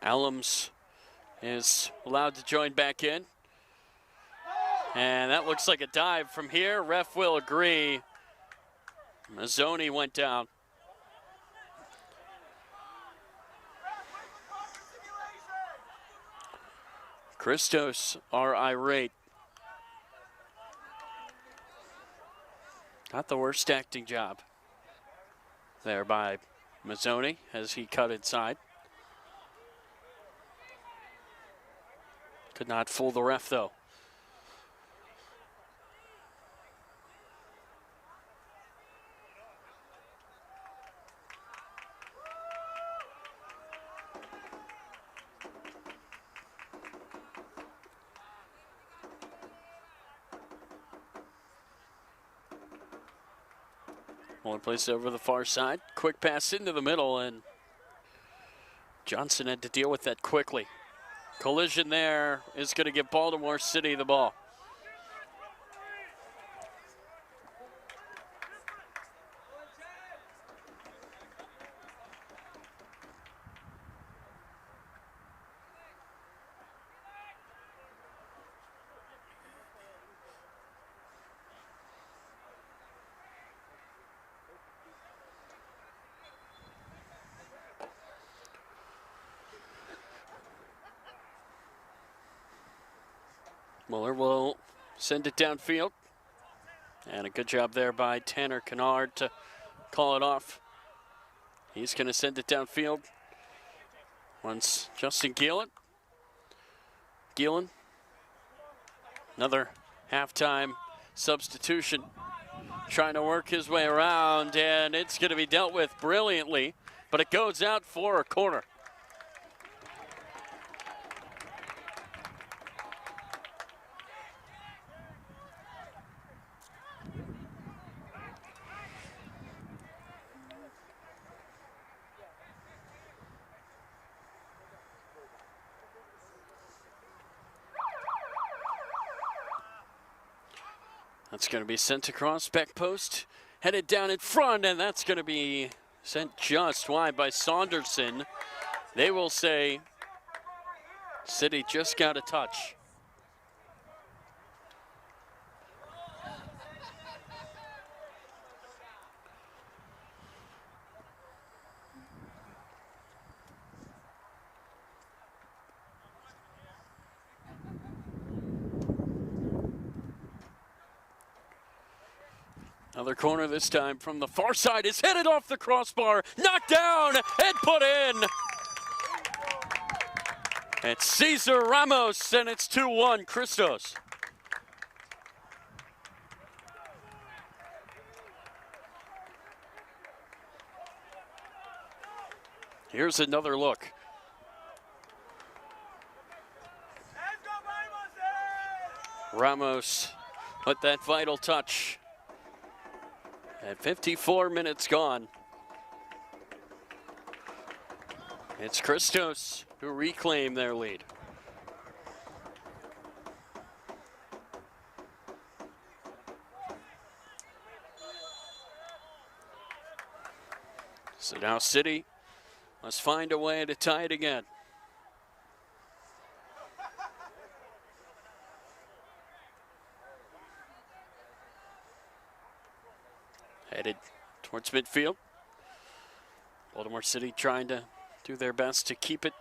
Allums is allowed to join back in. And that looks like a dive from here. Ref will agree. Mazzoni went down. Christos are irate. Not the worst acting job there by Mazzoni as he cut inside. Could not fool the ref, though. One place over the far side. Quick pass into the middle, and Johnson had to deal with that quickly. Collision there is going to give Baltimore City the ball. Muller will send it downfield. And a good job there by Tanner Kennard to call it off. He's going to send it downfield. Once Justin Gielan. Another halftime substitution. Trying to work his way around, and it's going to be dealt with brilliantly, but it goes out for a corner. That's going to be sent across, back post, headed down in front, and that's going to be sent just wide by Saunderson. They will say City just got a touch. Another corner this time from the far side is headed off the crossbar, knocked down and put in. It's Cesar Ramos, and it's 2-1 Christos. Here's another look. Ramos with that vital touch. At 54 minutes gone, it's Christos who reclaim their lead. So now City must find a way to tie it again. Headed towards midfield. Baltimore City trying to do their best to keep it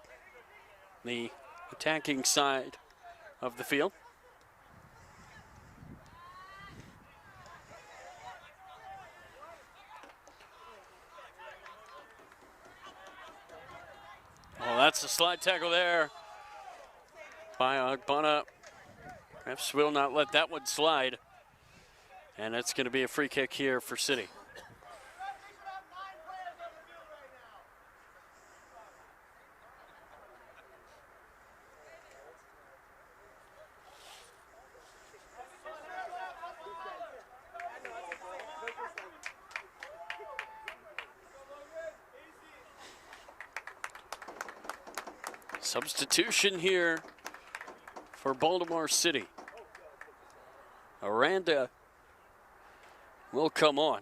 the attacking side of the field. Oh, that's a slide tackle there by Ogbonna. Refs will not let that one slide. And it's going to be a free kick here for City. Substitution here for Baltimore City. Aranda will come on.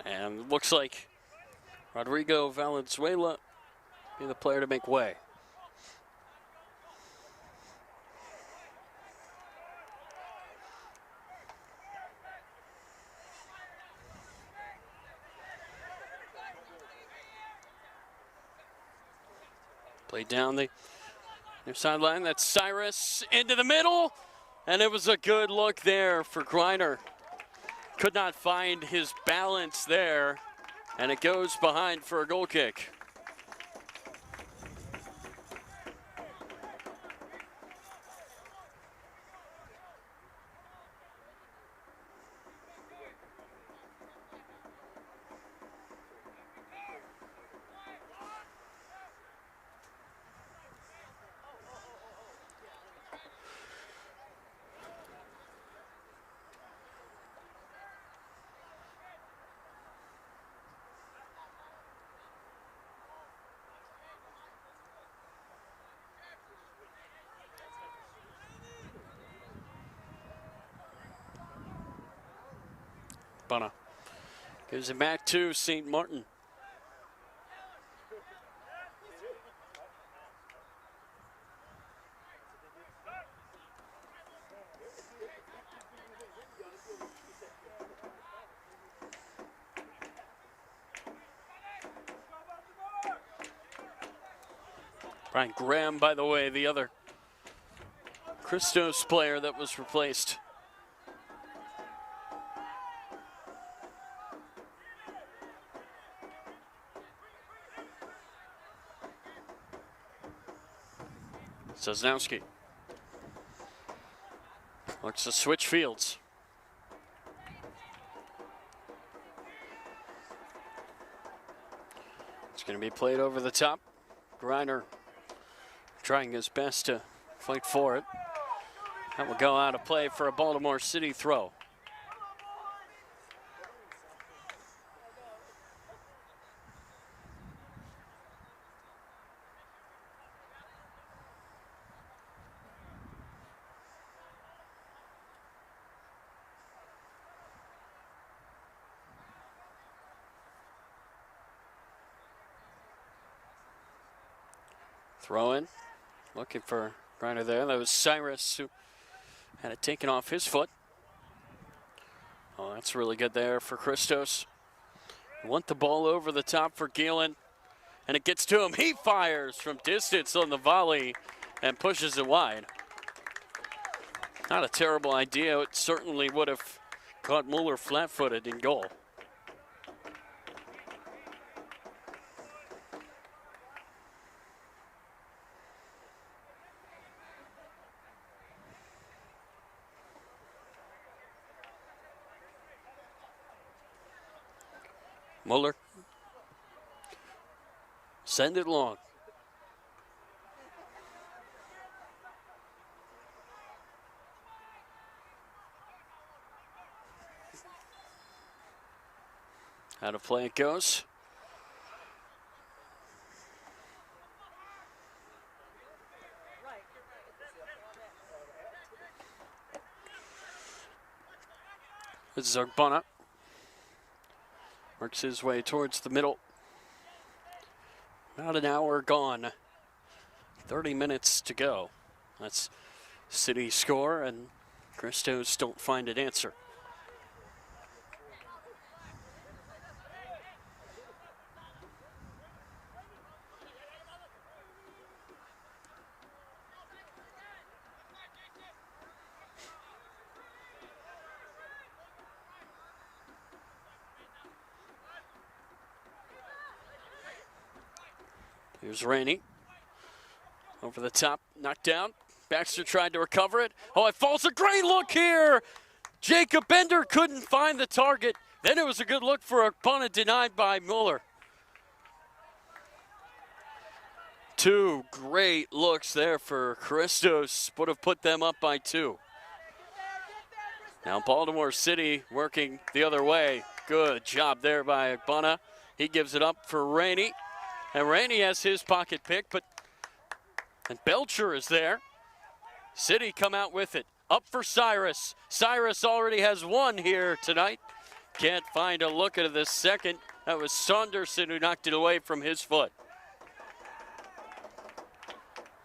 And looks like Rodrigo Valenzuela be the player to make way. Played down the near sideline. That's Cyrus into the middle. And it was a good look there for Griner. Could not find his balance there. And it goes behind for a goal kick. Bunna gives it back to St. Martin. Brian Graham, by the way, the other Christos player that was replaced. Sosnowski looks to switch fields. It's going to be played over the top. Griner trying his best to fight for it. That will go out of play for a Baltimore City throw. Throw in, looking for Griner there. That was Cyrus who had it taken off his foot. Oh, that's really good there for Christos. Want the ball over the top for Galen, and it gets to him. He fires from distance on the volley and pushes it wide. Not a terrible idea. It certainly would have caught Mueller flat-footed in goal. Mueller. Send it long. Out of play it goes. This is Arbona. Works his way towards the middle. About an hour gone. 30 minutes to go. That's City score, and Christos don't find an answer. Here's Rainey. Over the top, knocked down. Baxter tried to recover it. Oh, it falls. A great look here. Jacob Bender couldn't find the target. Then it was a good look for a punt denied by Mueller. Two great looks there for Christos, would have put them up by 2. Now Baltimore City working the other way. Good job there by Agbana. He gives it up for Rainey. And Rainey has his pocket pick, and Belcher is there. City come out with it. Up for Cyrus. Cyrus already has 1 here tonight. Can't find a look at the second. That was Saunderson who knocked it away from his foot.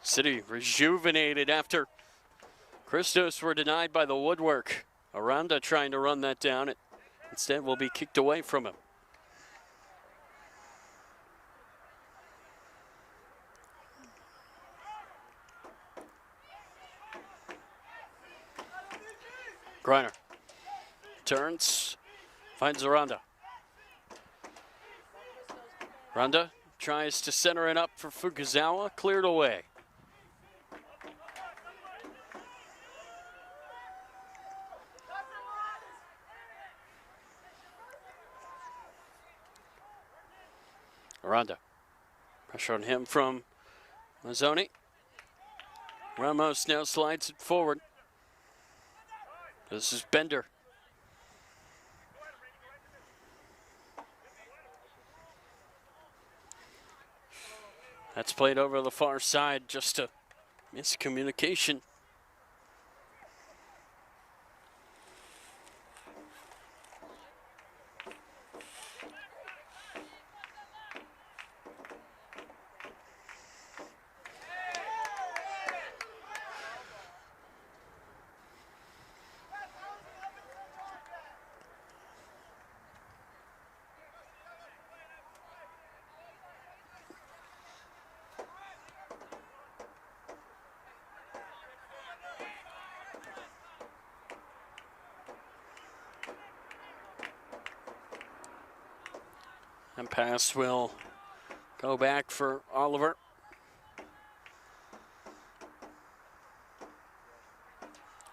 City rejuvenated after Christos were denied by the woodwork. Aranda trying to run that down. It instead will be kicked away from him. Griner turns, finds Aranda. Aranda tries to center it up for Fukuzawa, cleared away. Aranda, pressure on him from Mazzoni. Ramos now slides it forward. This is Bender. That's played over the far side, just a miscommunication. And pass will go back for Oliver.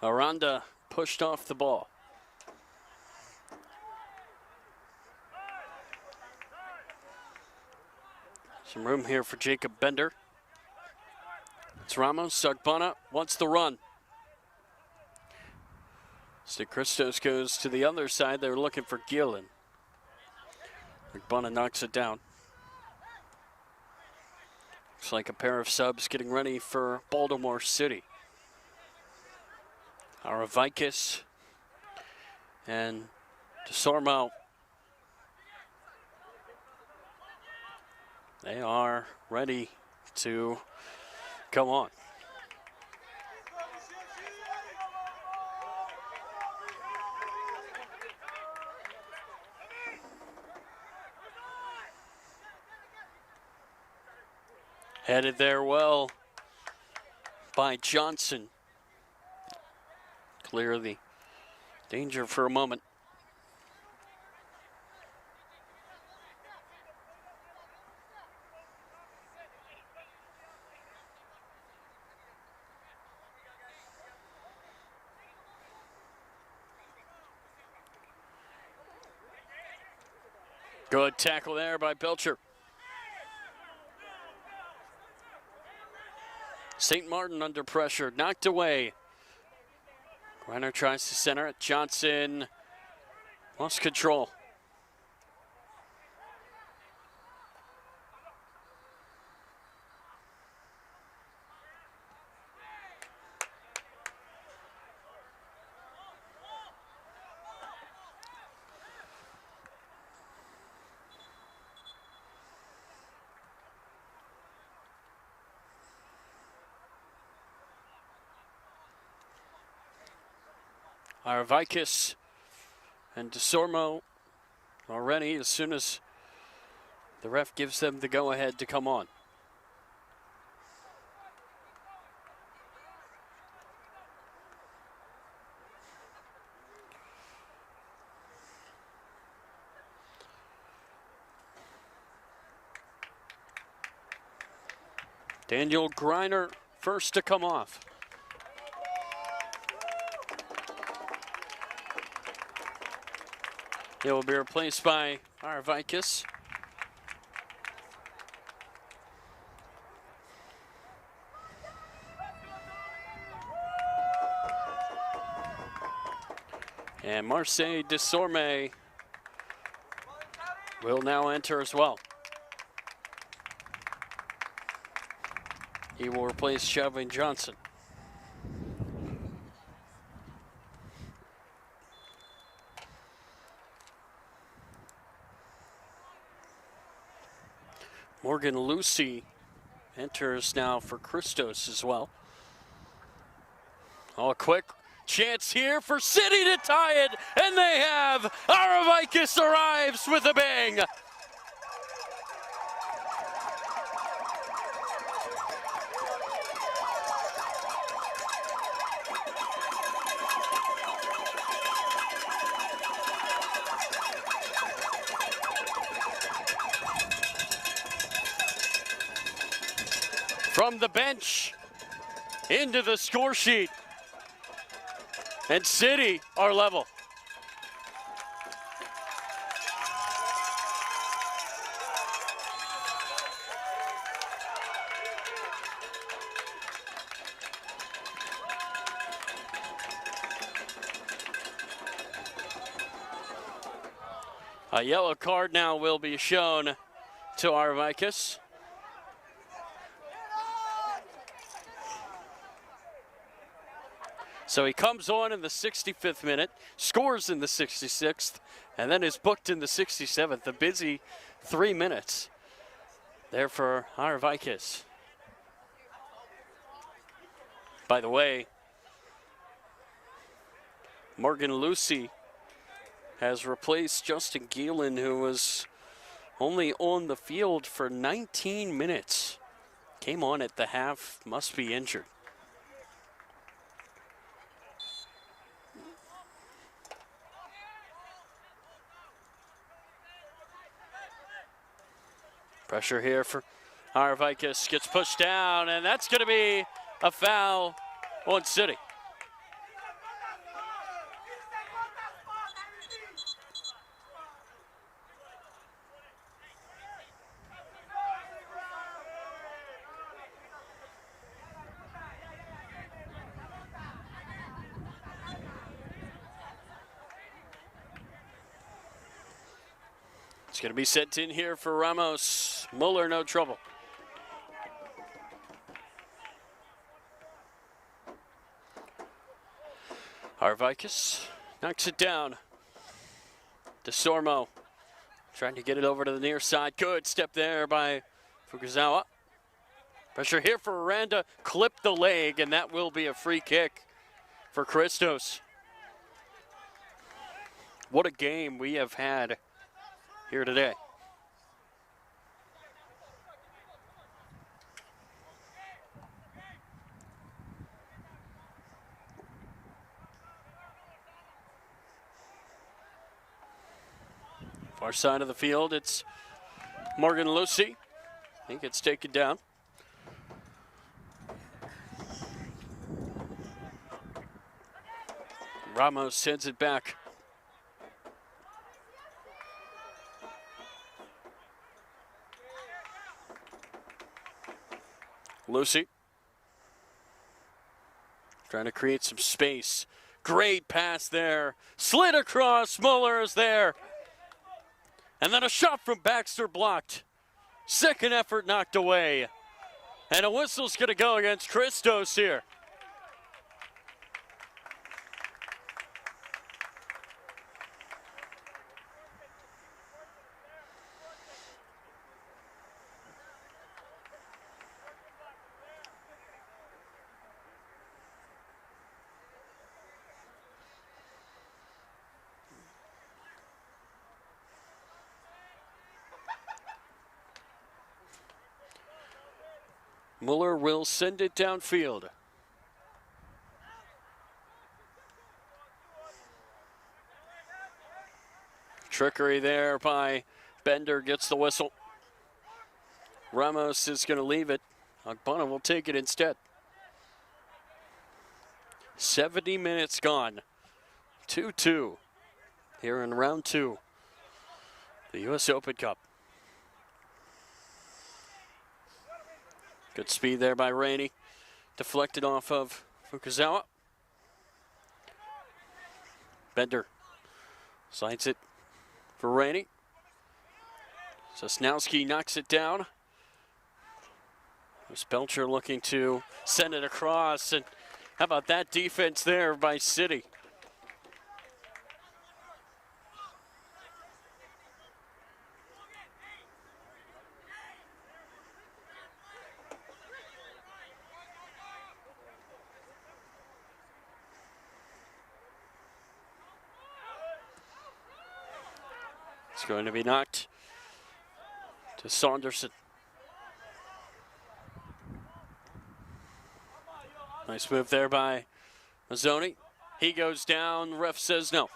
Aranda pushed off the ball. Some room here for Jacob Bender. It's Ramos. Agbana wants the run. Stick Christos goes to the other side. They're looking for Gillen. Agbana knocks it down. Looks like a pair of subs getting ready for Baltimore City. Aravikis and DeSormo. They are ready to come on. Headed there well by Johnson. Clear the danger for a moment. Good tackle there by Belcher. St. Martin under pressure, knocked away. Reiner tries to center it. Johnson lost control. Aravikis and DeSormo are ready as soon as the ref gives them the go-ahead to come on. Daniel Griner first to come off. He will be replaced by Aravikis. And Marseille Desorme will now enter as well. He will replace Shelvin Johnson. Morgan Lucy enters now for Christos as well. Oh, a quick chance here for City to tie it, and they have. Aravikis arrives with a bang. From the bench into the score sheet. And City are level. A yellow card now will be shown to Aravikis. So he comes on in the 65th minute, scores in the 66th, and then is booked in the 67th. A busy 3 minutes there for Aravikis. By the way, Morgan Lucy has replaced Justin Geelan, who was only on the field for 19 minutes. Came on at the half, must be injured. Pressure here for Aravikis, gets pushed down, and that's going to be a foul on City. It's going to be sent in here for Ramos. Muller, no trouble. Aravikis knocks it down. Desormo trying to get it over to the near side. Good step there by Fukuzawa. Pressure here for Aranda. Clipped the leg, and that will be a free kick for Christos. What a game we have had here today. Far side of the field, it's Morgan Lucy. He gets taken down. Ramos sends it back. Lucy trying to create some space. Great pass there. Slid across. Muller is there. And then a shot from Baxter blocked. Second effort knocked away. And a whistle's going to go against Christos here. Muller will send it downfield. Trickery there by Bender, gets the whistle. Ramos is going to leave it. Agbana will take it instead. 70 minutes gone. 2-2 here in round 2. The US Open Cup. Good speed there by Rainey. Deflected off of Fukuzawa. Bender Slides it for Rainey. Sosnowski knocks it down. There's Belcher looking to send it across, and how about that defense there by City? It's going to be knocked to Saunderson. Nice move there by Mazzoni. He goes down, ref says no.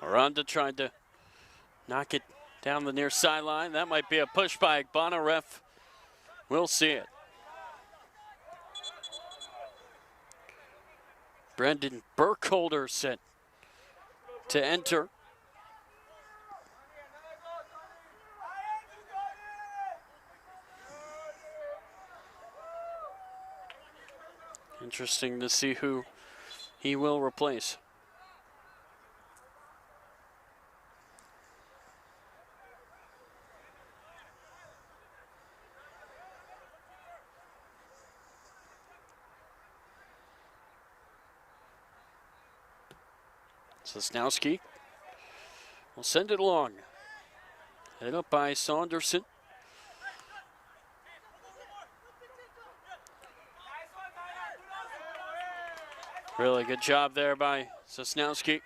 Aranda tried to knock it down the near sideline. That might be a push by Igbana. Ref will see it. Brendan Burkholder set to enter. Interesting to see who he will replace. Sosnowski will send it along. Headed up by Saunderson. Really good job there by Sosnowski.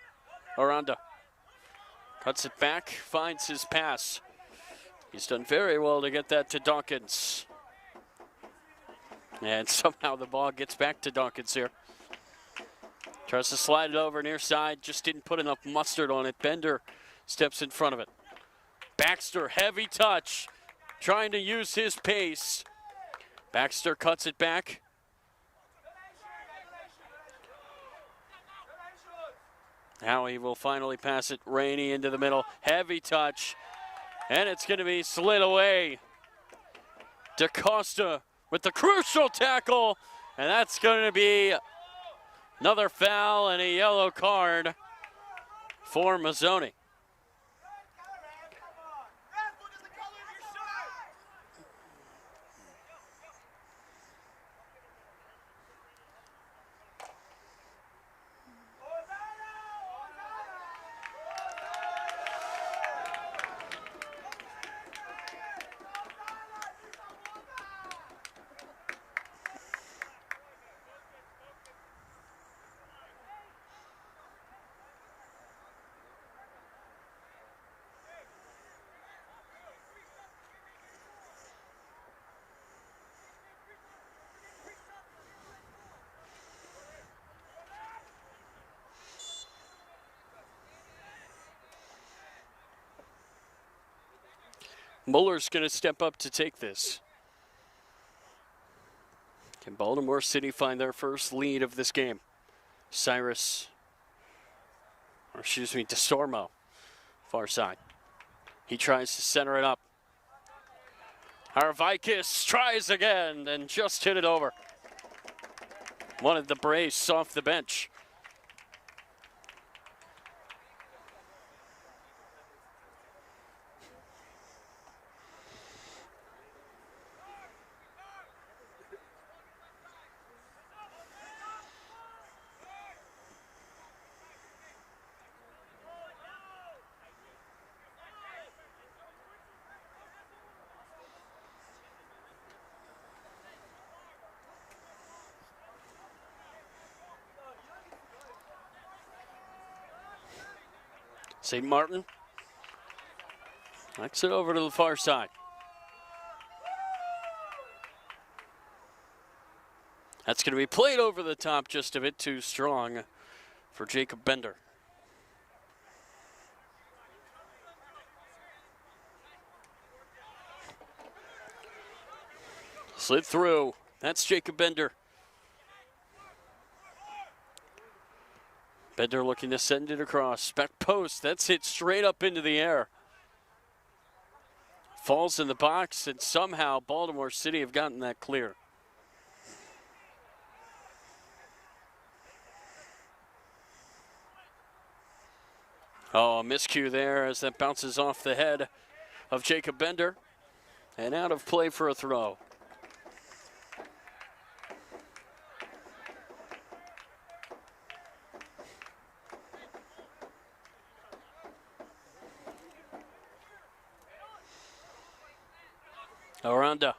Aranda cuts it back, finds his pass. He's done very well to get that to Dawkins. And somehow the ball gets back to Dawkins here. Tries to slide it over near side, just didn't put enough mustard on it. Bender steps in front of it. Baxter, heavy touch, trying to use his pace. Baxter cuts it back. Now he will finally pass it. Rainey into the middle, heavy touch, and it's going to be slid away. DaCosta with the crucial tackle, and that's going to be another foul and a yellow card for Mazzoni. Muller's going to step up to take this. Can Baltimore City find their first lead of this game? DeStormo, far side. He tries to center it up. Harvikis tries again and just hit it over. Wanted the brace off the bench. St. Martin knocks it over to the far side. That's going to be played over the top, just a bit too strong for Jacob Bender. Slid through. That's Jacob Bender. Bender looking to send it across. Back post. That's hit straight up into the air. Falls in the box, and somehow Baltimore City have gotten that clear. Oh, a miscue there as that bounces off the head of Jacob Bender and out of play for a throw. Aranda.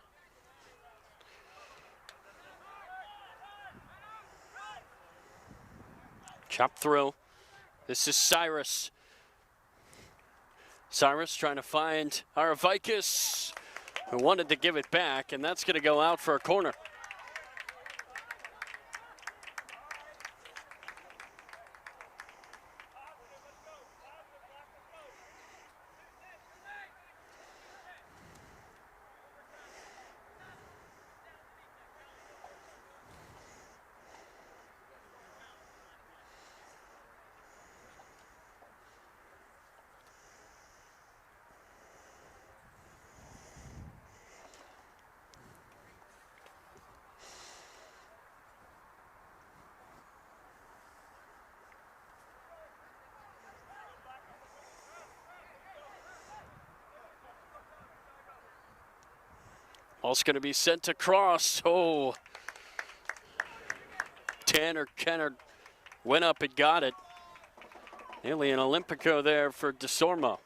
Chop through. This is Cyrus. Cyrus trying to find Aravikis, who wanted to give it back, and that's going to go out for a corner. Ball's going to be sent across. Oh, Tanner Kennard went up and got it. Nearly an Olympico there for DeSormo.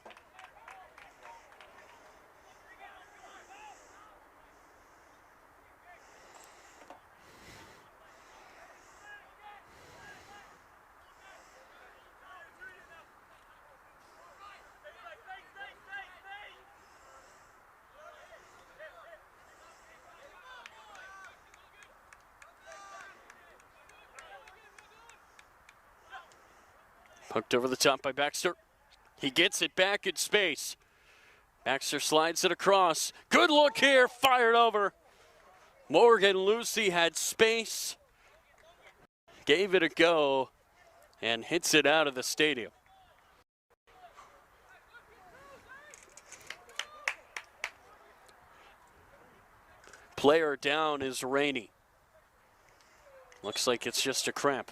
Poked over the top by Baxter. He gets it back in space. Baxter slides it across. Good look here, fired over. Morgan Lucy had space, gave it a go, and hits it out of the stadium. Player down is Rainey. Looks like it's just a cramp.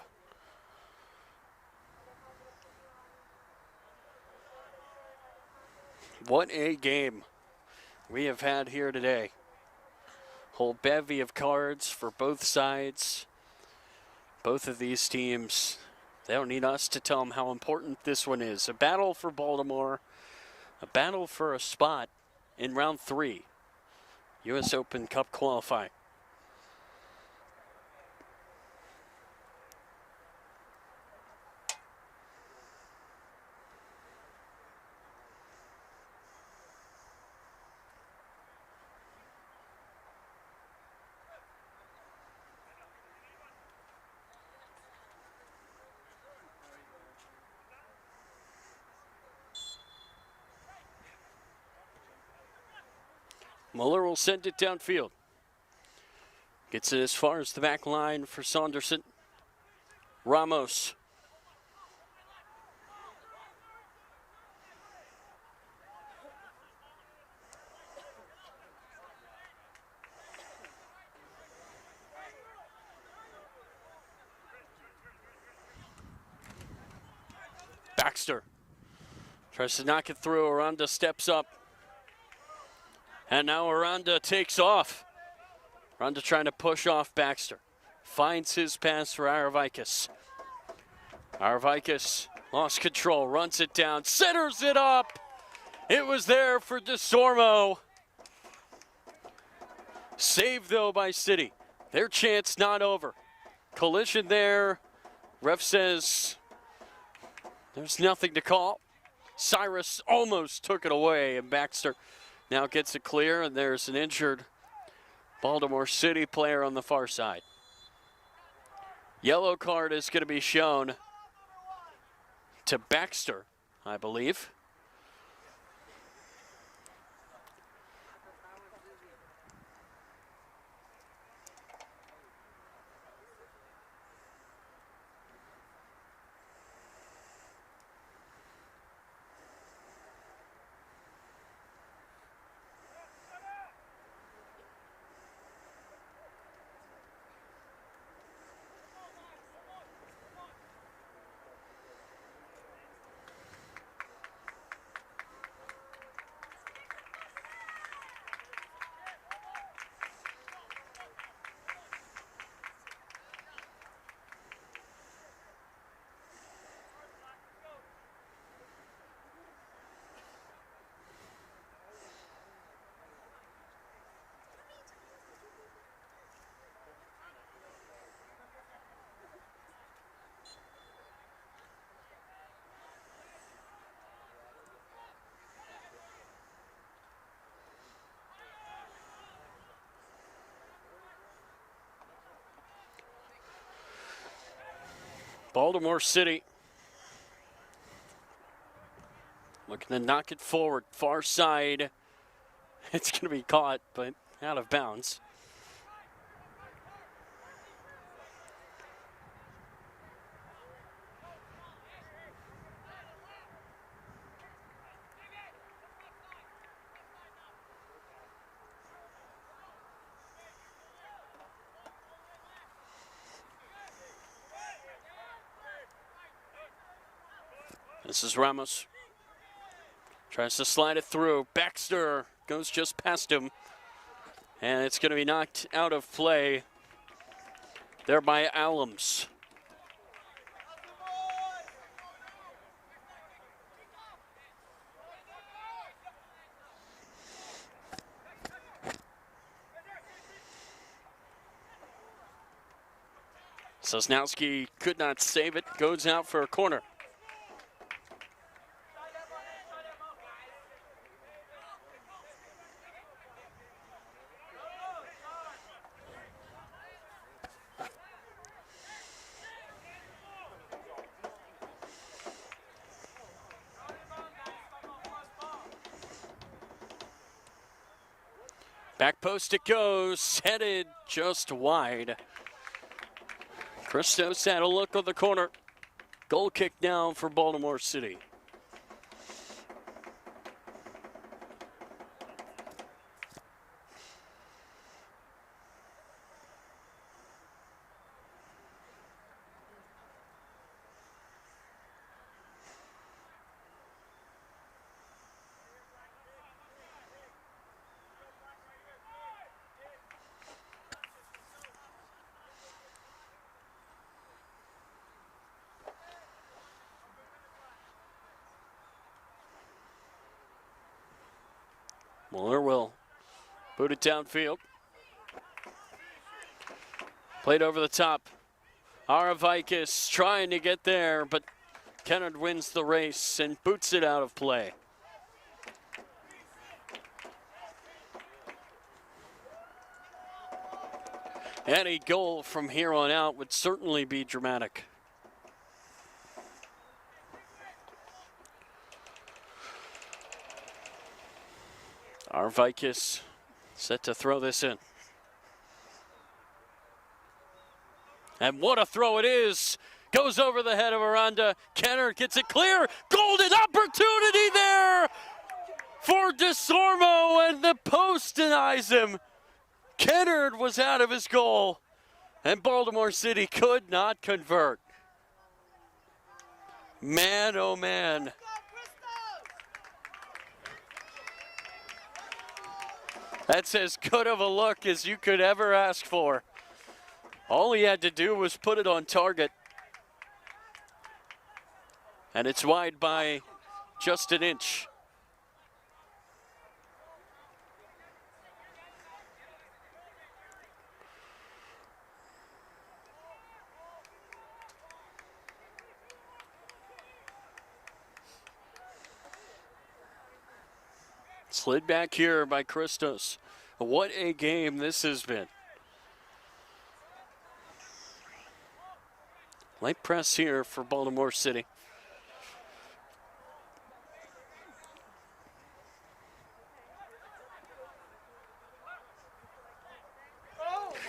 What a game we have had here today. Whole bevy of cards for both sides. Both of these teams, they don't need us to tell them how important this one is. A battle for Baltimore, a battle for a spot in round 3, US Open Cup qualifying. Muller will send it downfield. Gets it as far as the back line for Saunderson. Ramos. Baxter tries to knock it through. Aranda steps up. And now Aranda takes off. Aranda trying to push off Baxter. Finds his pass for Aravikis. Aravikis lost control, runs it down, centers it up. It was there for DeSormo. Saved though by City. Their chance not over. Collision there. Ref says there's nothing to call. Cyrus almost took it away, and Baxter now gets it clear, and there's an injured Baltimore City player on the far side. Yellow card is going to be shown to Baxter, I believe. Baltimore City looking to knock it forward, far side. It's going to be caught, but out of bounds. This is Ramos. Tries to slide it through. Baxter goes just past him. And it's going to be knocked out of play there by Allums. Sosnowski could not save it. Goes out for a corner. Back post it goes, headed just wide. Christos had a look on the corner. Goal kick down for Baltimore City. Muller will boot it downfield. Played over the top. Aravikis trying to get there, but Kennard wins the race and boots it out of play. Any goal from here on out would certainly be dramatic. Aravikis set to throw this in. And what a throw it is. Goes over the head of Aranda. Kenner gets it clear. Golden opportunity there for DeSormo, and the post denies him. Kennard was out of his goal, and Baltimore City could not convert. Man, oh man. That's as good of a look as you could ever ask for. All he had to do was put it on target. And it's wide by just an inch. Slid back here by Christos. What a game this has been. Light press here for Baltimore City.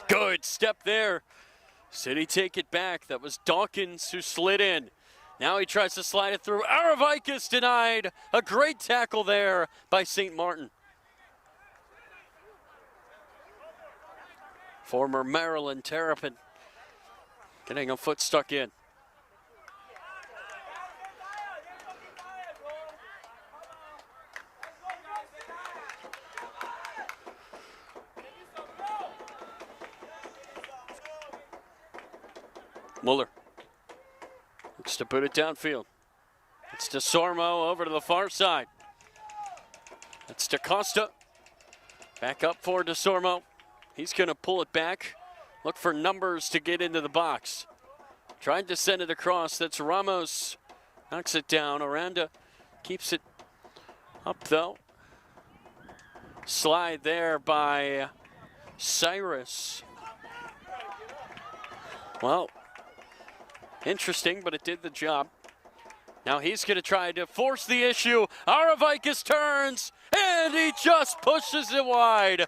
Good step there. City take it back. That was Dawkins who slid in. Now he tries to slide it through. Aravikis denied. A great tackle there by St. Martin. Former Maryland Terrapin getting a foot stuck in. Muller looks to put it downfield. It's DeSormo over to the far side. It's DaCosta. Back up for DeSormo. He's going to pull it back. Look for numbers to get into the box. Tried to send it across. That's Ramos. Knocks it down. Aranda keeps it up though. Slide there by Cyrus. Well, interesting, but it did the job. Now he's going to try to force the issue. Aravikis turns, and he just pushes it wide.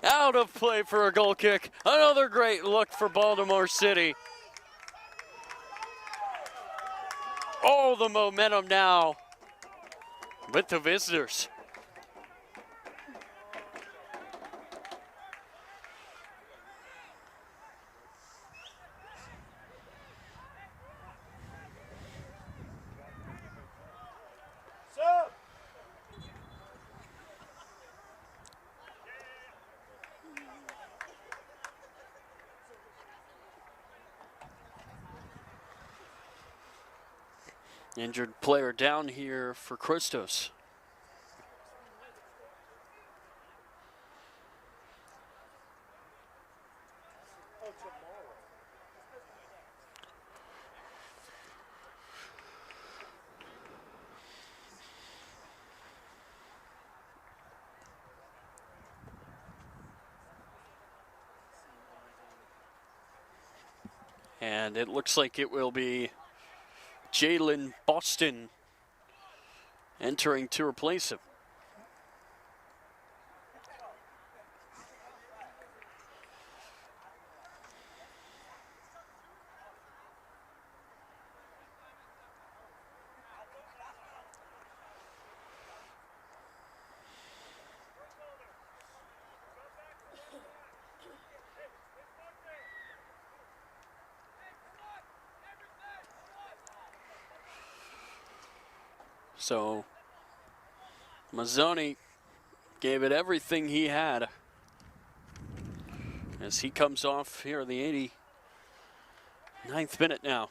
Out of play for a goal kick. Another great look for Baltimore City. All the momentum now with the visitors. Injured player down here for Christos. And it looks like it will be Jalen Boston entering to replace him. So Mazzoni gave it everything he had as he comes off here in the 89th minute now.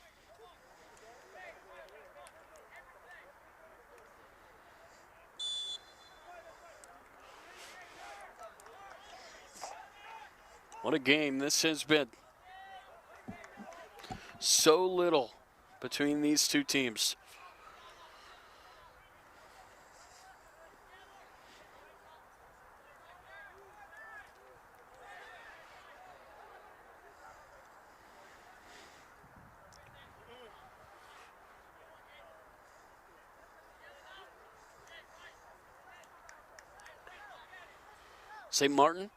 What a game this has been. So little between these two teams. St. Martin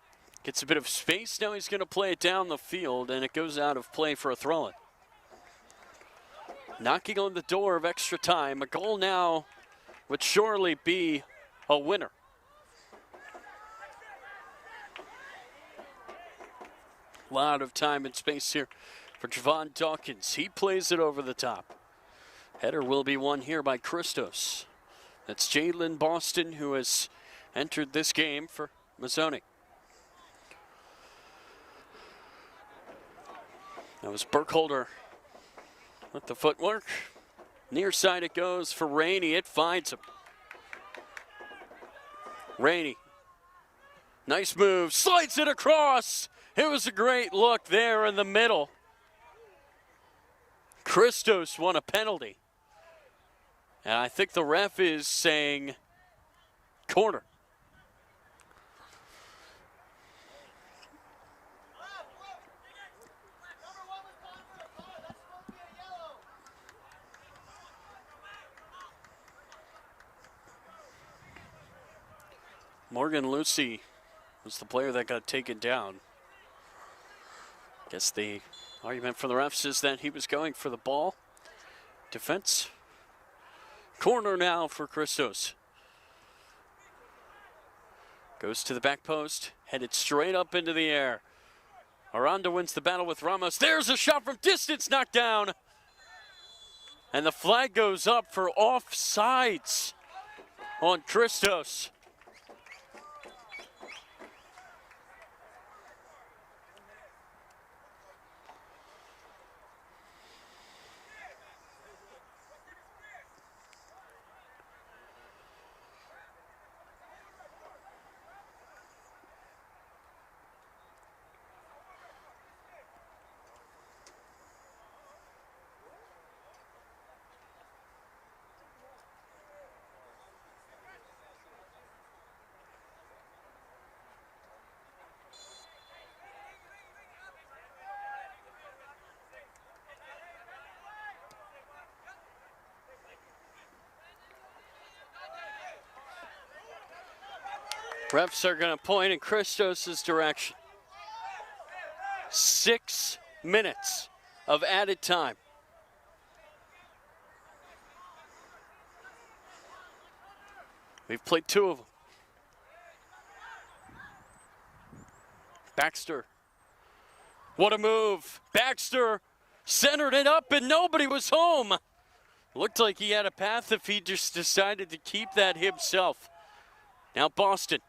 gets a bit of space. Now he's going to play it down the field, and it goes out of play for a throw-in. Knocking on the door of extra time. A goal now would surely be a winner. A lot of time and space here for Javon Dawkins. He plays it over the top. Header will be won here by Christos. That's Jalen Boston, who has entered this game for Mazzoni. That was Burkholder with the footwork. Near side it goes for Rainey. It finds him. Rainey. Nice move. Slides it across. It was a great look there in the middle. Christos won a penalty. And I think the ref is saying corner. Morgan Lucy was the player that got taken down. Guess the argument for the refs is that he was going for the ball. Defense. Corner now for Christos. Goes to the back post, headed straight up into the air. Aranda wins the battle with Ramos. There's a shot from distance, knocked down. And the flag goes up for offsides on Christos. Refs are going to point in Christos' direction. 6 minutes of added time. We've played 2 of them. Baxter. What a move. Baxter centered it up and nobody was home. Looked like he had a path if he just decided to keep that himself. Now Boston.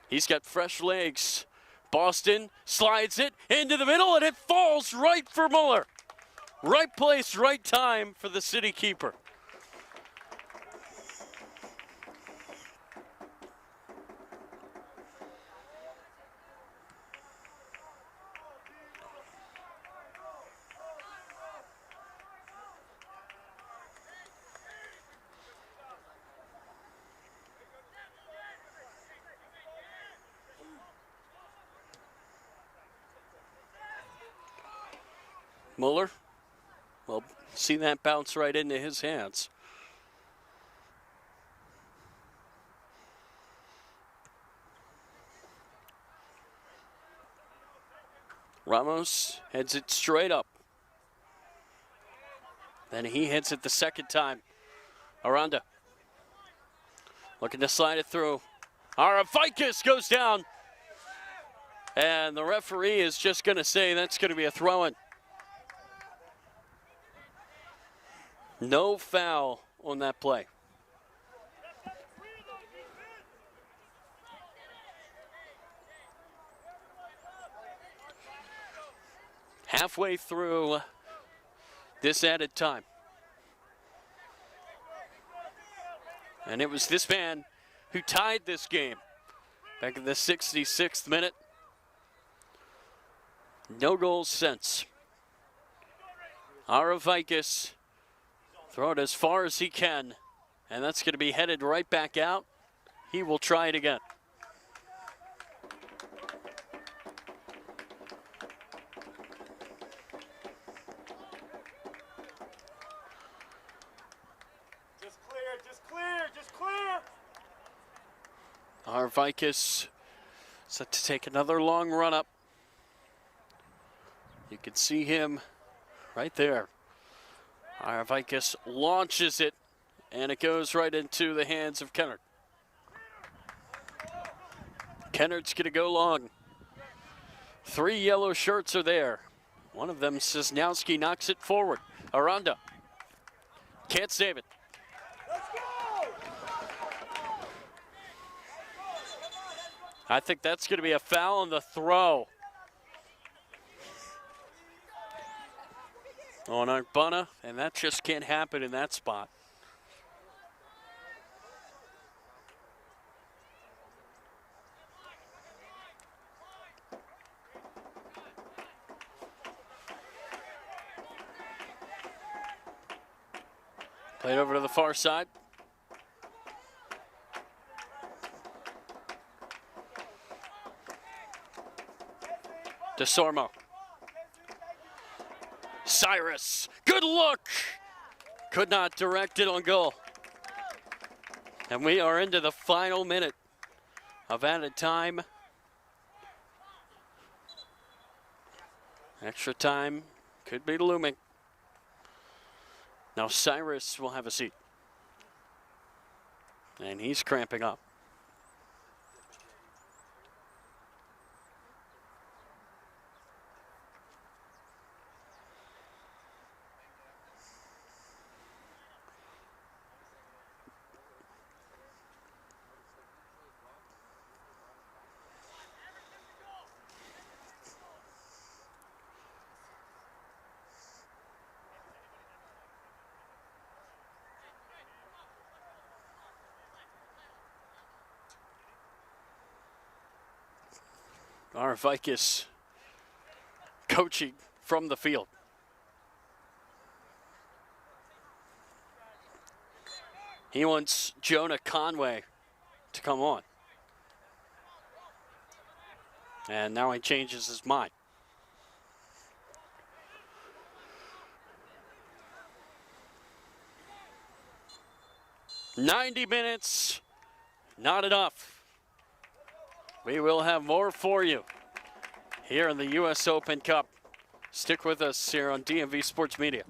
He's got fresh legs. Boston slides it into the middle and it falls right for Muller. Right place, right time for the city keeper. Muller, well, see that bounce right into his hands. Ramos heads it straight up. Then he hits it the second time. Aranda looking to slide it through. Arafikis goes down. And the referee is just going to say that's going to be a throw-in. No foul on that play. Halfway through this added time. And it was this man who tied this game back in the 66th minute. No goals since. Arafikis throw it as far as he can, and that's going to be headed right back out. He will try it again. Just clear, just clear, just clear. Arafikis set to take another long run up. You can see him right there. Arafikis launches it, and it goes right into the hands of Kennard. Kennard's going to go long. 3 yellow shirts are there. One of them, Cisnowski, knocks it forward. Aranda can't save it. I think that's going to be a foul on the throw. On Arbana, and that just can't happen in that spot. Played over to the far side. DeSormo. Cyrus, good look. Could not direct it on goal. And we are into the final minute of added time. Extra time could be looming. Now Cyrus will have a seat. And he's cramping up. Our Vicus coaching from the field. He wants Jonah Conway to come on. And now he changes his mind. "90 minutes, not enough. We will have more for you here in the U.S. Open Cup. Stick with us here on DMV Sports Media.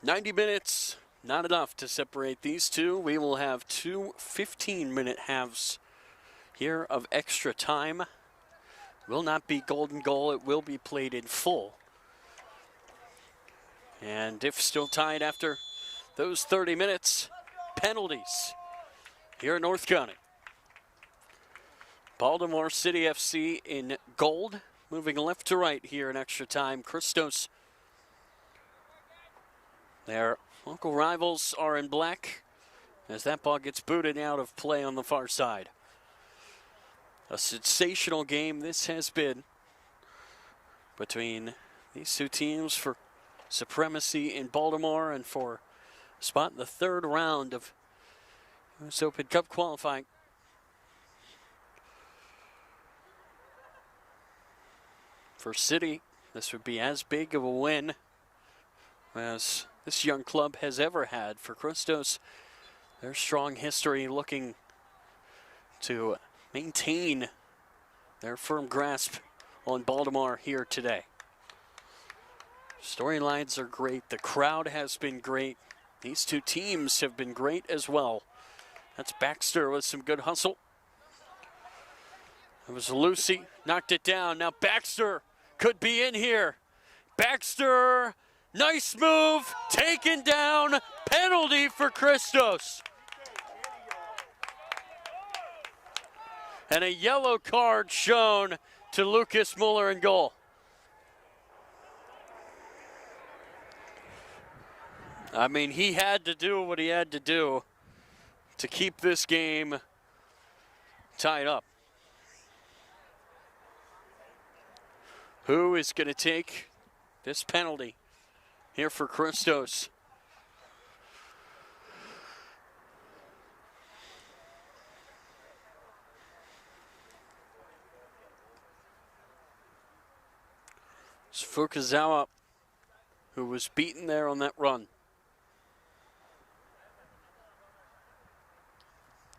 90 minutes, not enough to separate these two. We will have two 15-minute halves here of extra time. Will not be golden goal. It will be played in full. And if still tied after those 30 minutes, penalties here in North County. Baltimore City FC in gold, moving left to right here in extra time. Christos, their local rivals, are in black as that ball gets booted out of play on the far side. A sensational game this has been between these two teams for supremacy in Baltimore and for a spot in the third round of US Open Cup qualifying. For City, this would be as big of a win as this young club has ever had. For Christos, their strong history looking to maintain their firm grasp on Baltimore here today. Storylines are great. The crowd has been great. These two teams have been great as well. That's Baxter with some good hustle. It was Lucy, knocked it down. Now Baxter could be in here. Baxter, nice move, taken down, penalty for Christos. And a yellow card shown to Lucas Muller in goal. I mean, he had to do what he had to do to keep this game tied up. Who is going to take this penalty here for Christos? It's Fukuzawa, who was beaten there on that run.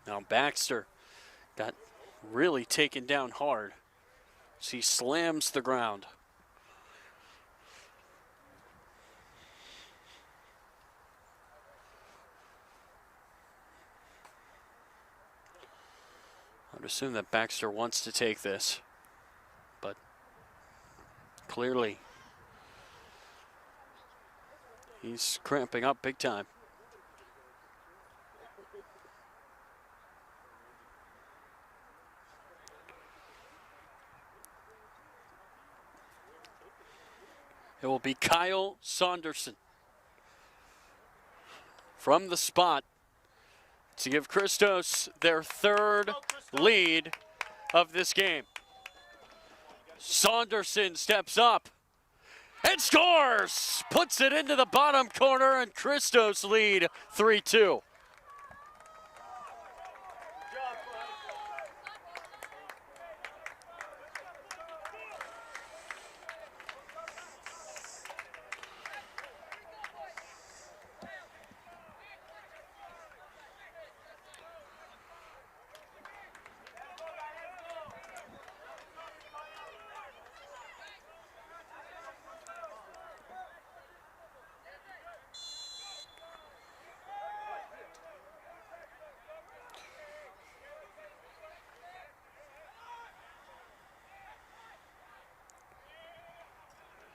Now Baxter got really taken down hard as he slams the ground. I'd assume that Baxter wants to take this, but clearly he's cramping up big time. It will be Kyle Saunderson from the spot to give Christos their third lead of this game. Saunderson steps up and scores! Puts it into the bottom corner, and Christos lead 3-2.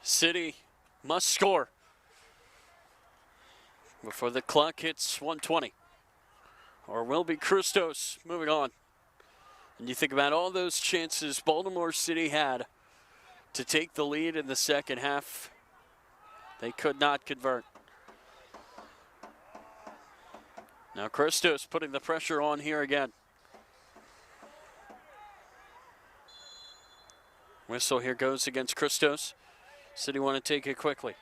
City must score before the clock hits 1:20, or will be Christos moving on. And you think about all those chances Baltimore City had to take the lead in the second half. They could not convert. Now Christos putting the pressure on here again. Whistle here goes against Christos. City want to take it quickly.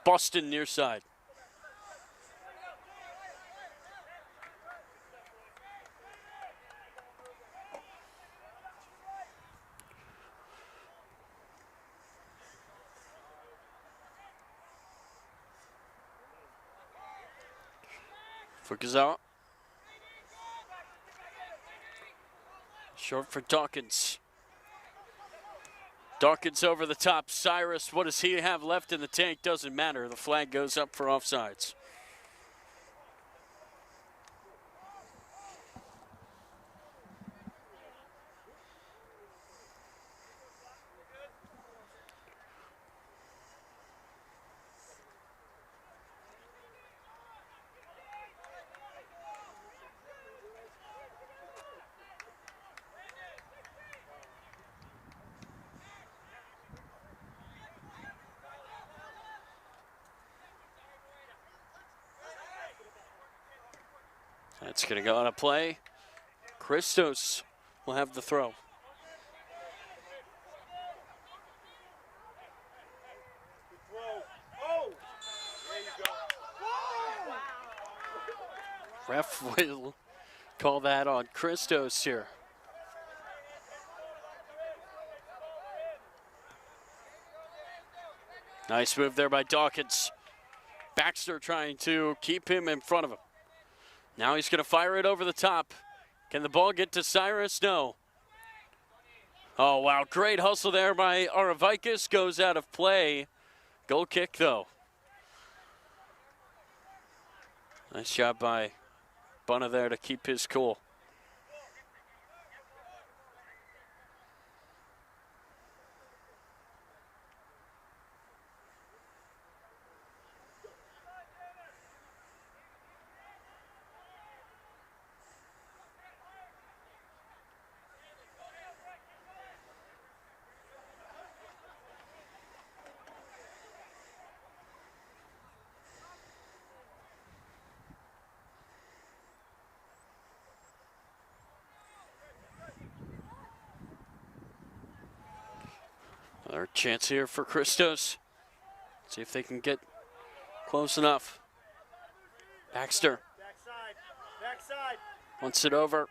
Boston near side. Fukazawa. Short for Dawkins. Dawkins over the top. Cyrus, what does he have left in the tank? Doesn't matter. The flag goes up for offsides. That's going to go on a play. Christos will have the throw. Ref will call that on Christos here. Nice move there by Dawkins. Baxter trying to keep him in front of him. Now he's going to fire it over the top. Can the ball get to Cyrus? No. Oh, wow. Great hustle there by Aravikis. Goes out of play. Goal kick, though. Nice job by Bunna there to keep his cool. Another chance here for Christos. See if they can get close enough. Baxter. Backside. Wants it over.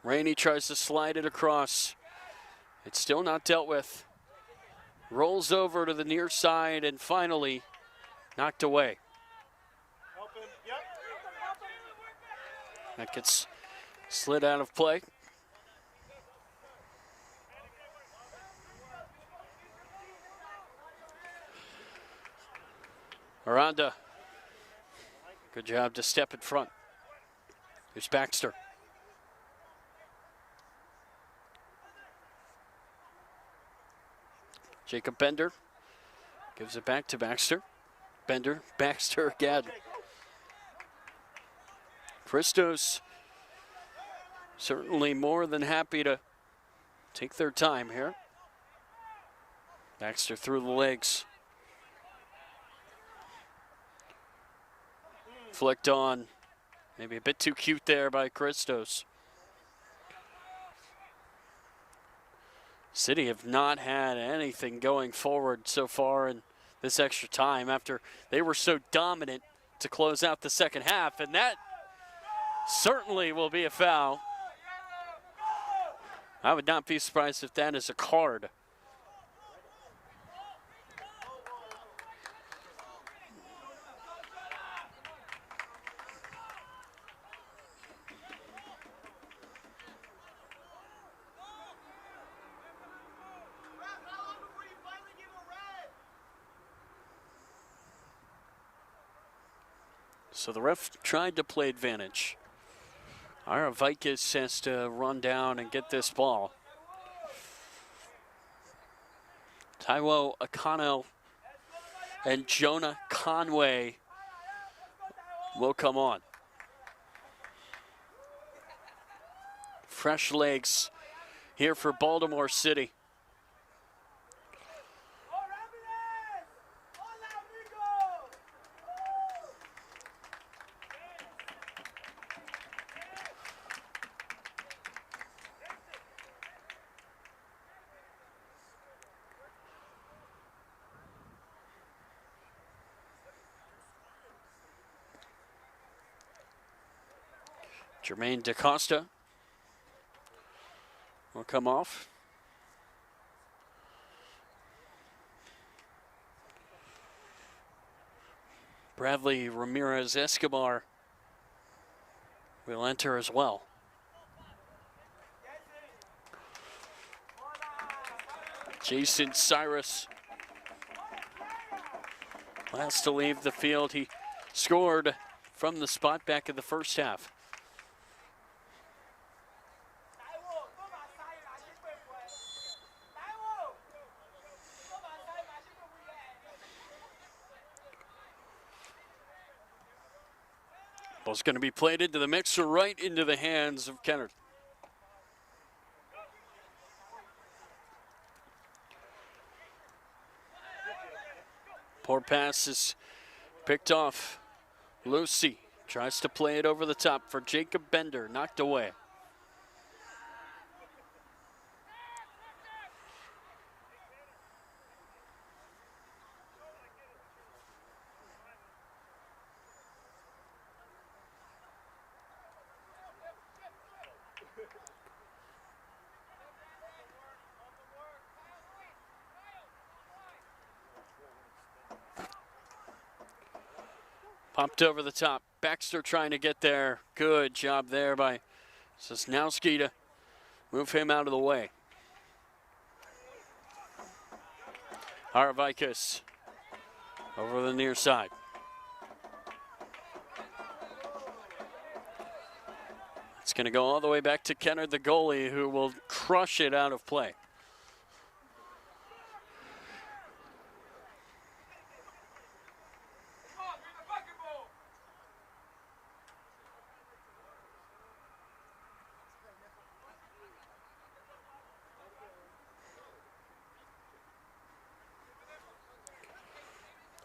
Rainey tries to slide it across. It's still not dealt with. Rolls over to the near side and finally knocked away. Help him. Yep. That gets slid out of play. Aranda. Good job to step in front. Here's Baxter. Jacob Bender gives it back to Baxter. Bender, Baxter again. Christos certainly more than happy to take their time here. Baxter through the legs. Flicked on. Maybe a bit too cute there by Christos. City have not had anything going forward so far in this extra time after they were so dominant to close out the second half, and that certainly will be a foul. I would not be surprised if that is a card. So the ref tried to play advantage. Aravikis has to run down and get this ball. Taiwo Akano and Jonah Conway will come on. Fresh legs here for Baltimore City. Jermaine DaCosta will come off. Bradley Ramirez Escobar will enter as well. Jason Cyrus, last to leave the field. He scored from the spot back in the first half. Ball's going to be played into the mixer, right into the hands of Kennard. Poor pass is picked off. Lucy tries to play it over the top for Jacob Bender, knocked away. Popped over the top. Baxter trying to get there. Good job there by Sosnowski to move him out of the way. Haravikas over the near side. It's going to go all the way back to Kennard, the goalie, who will crush it out of play.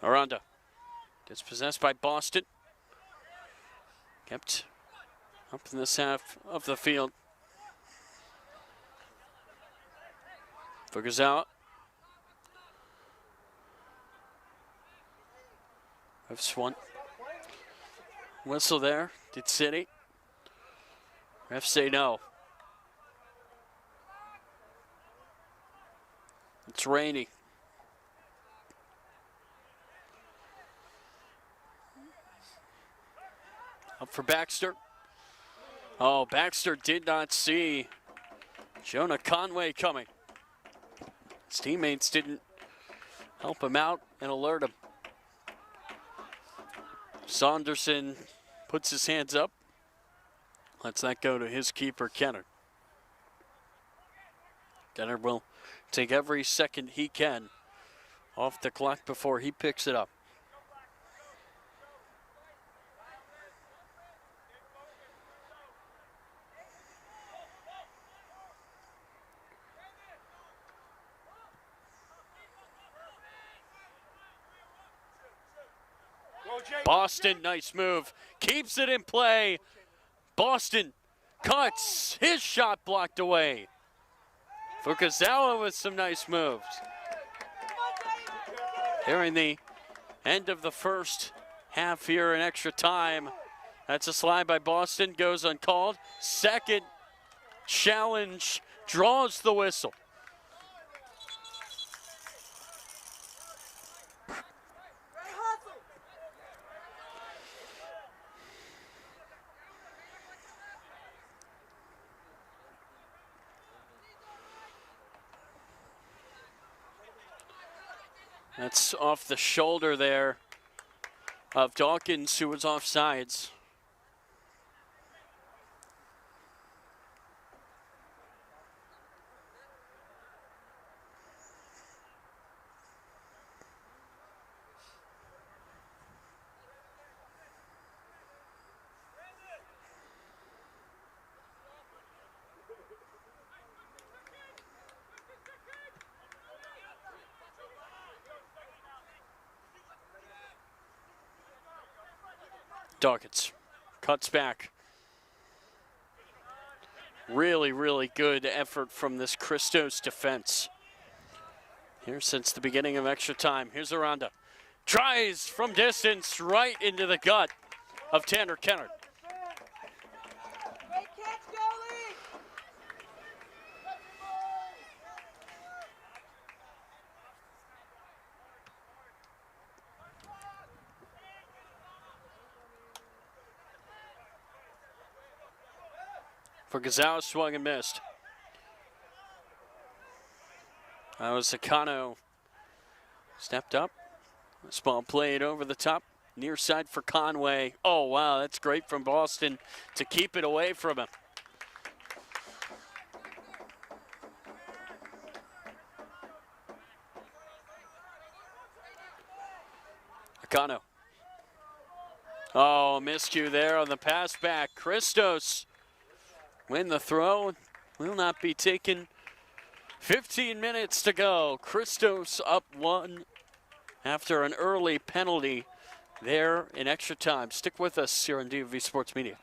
Aranda gets possessed by Boston. Kept up in this half of the field. Figures out. Refs one. Whistle there. Did City. Refs say no. It's Rainey. Up for Baxter. Oh, Baxter did not see Jonah Conway coming. His teammates didn't help him out and alert him. Saunderson puts his hands up. Lets that go to his keeper, Kennard. Kennard will take every second he can off the clock before he picks it up. Boston, nice move. Keeps it in play. Boston cuts. His shot blocked away. Fukuzawa with some nice moves. Nearing the end of the first half here in extra time. That's a slide by Boston, goes uncalled. Second challenge, draws the whistle. That's off the shoulder there of Dawkins, who was offsides. Dawkins cuts back. Really, really good effort from this Christos defense here since the beginning of extra time. Here's Aranda. Tries from distance right into the gut of Tanner Kennard. for Gonzalez, swung and missed. That was Sakano. Stepped up. Small played over the top. Near side for Conway. Oh, wow, that's great from Boston to keep it away from him. Akano. Oh, miscue there on the pass back. Christos win the throw. Will not be taken. 15 minutes to go. Christos up 1 after an early penalty there in extra time. Stick with us here on DMV Sports Media.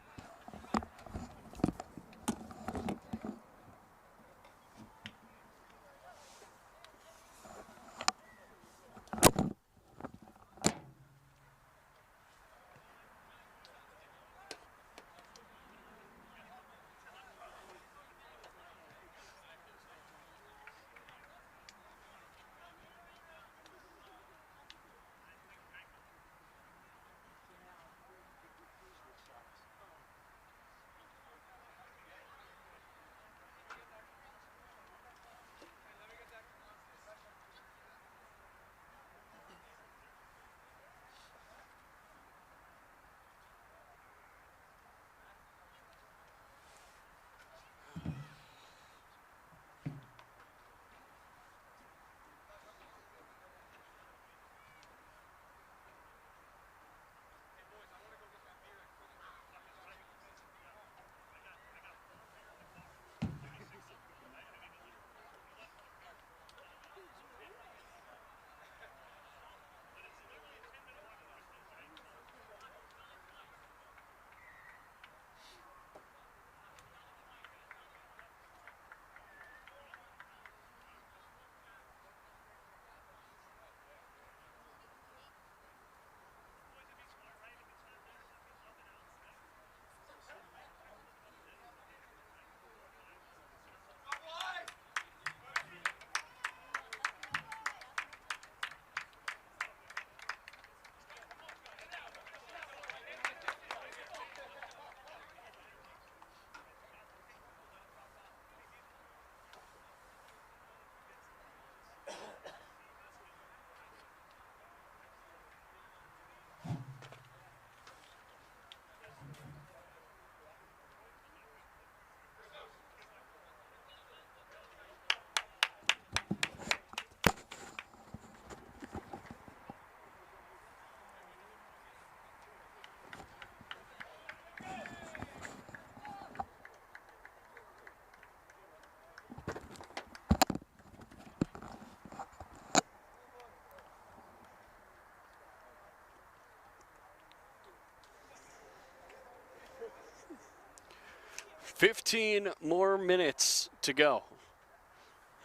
"15 more minutes to go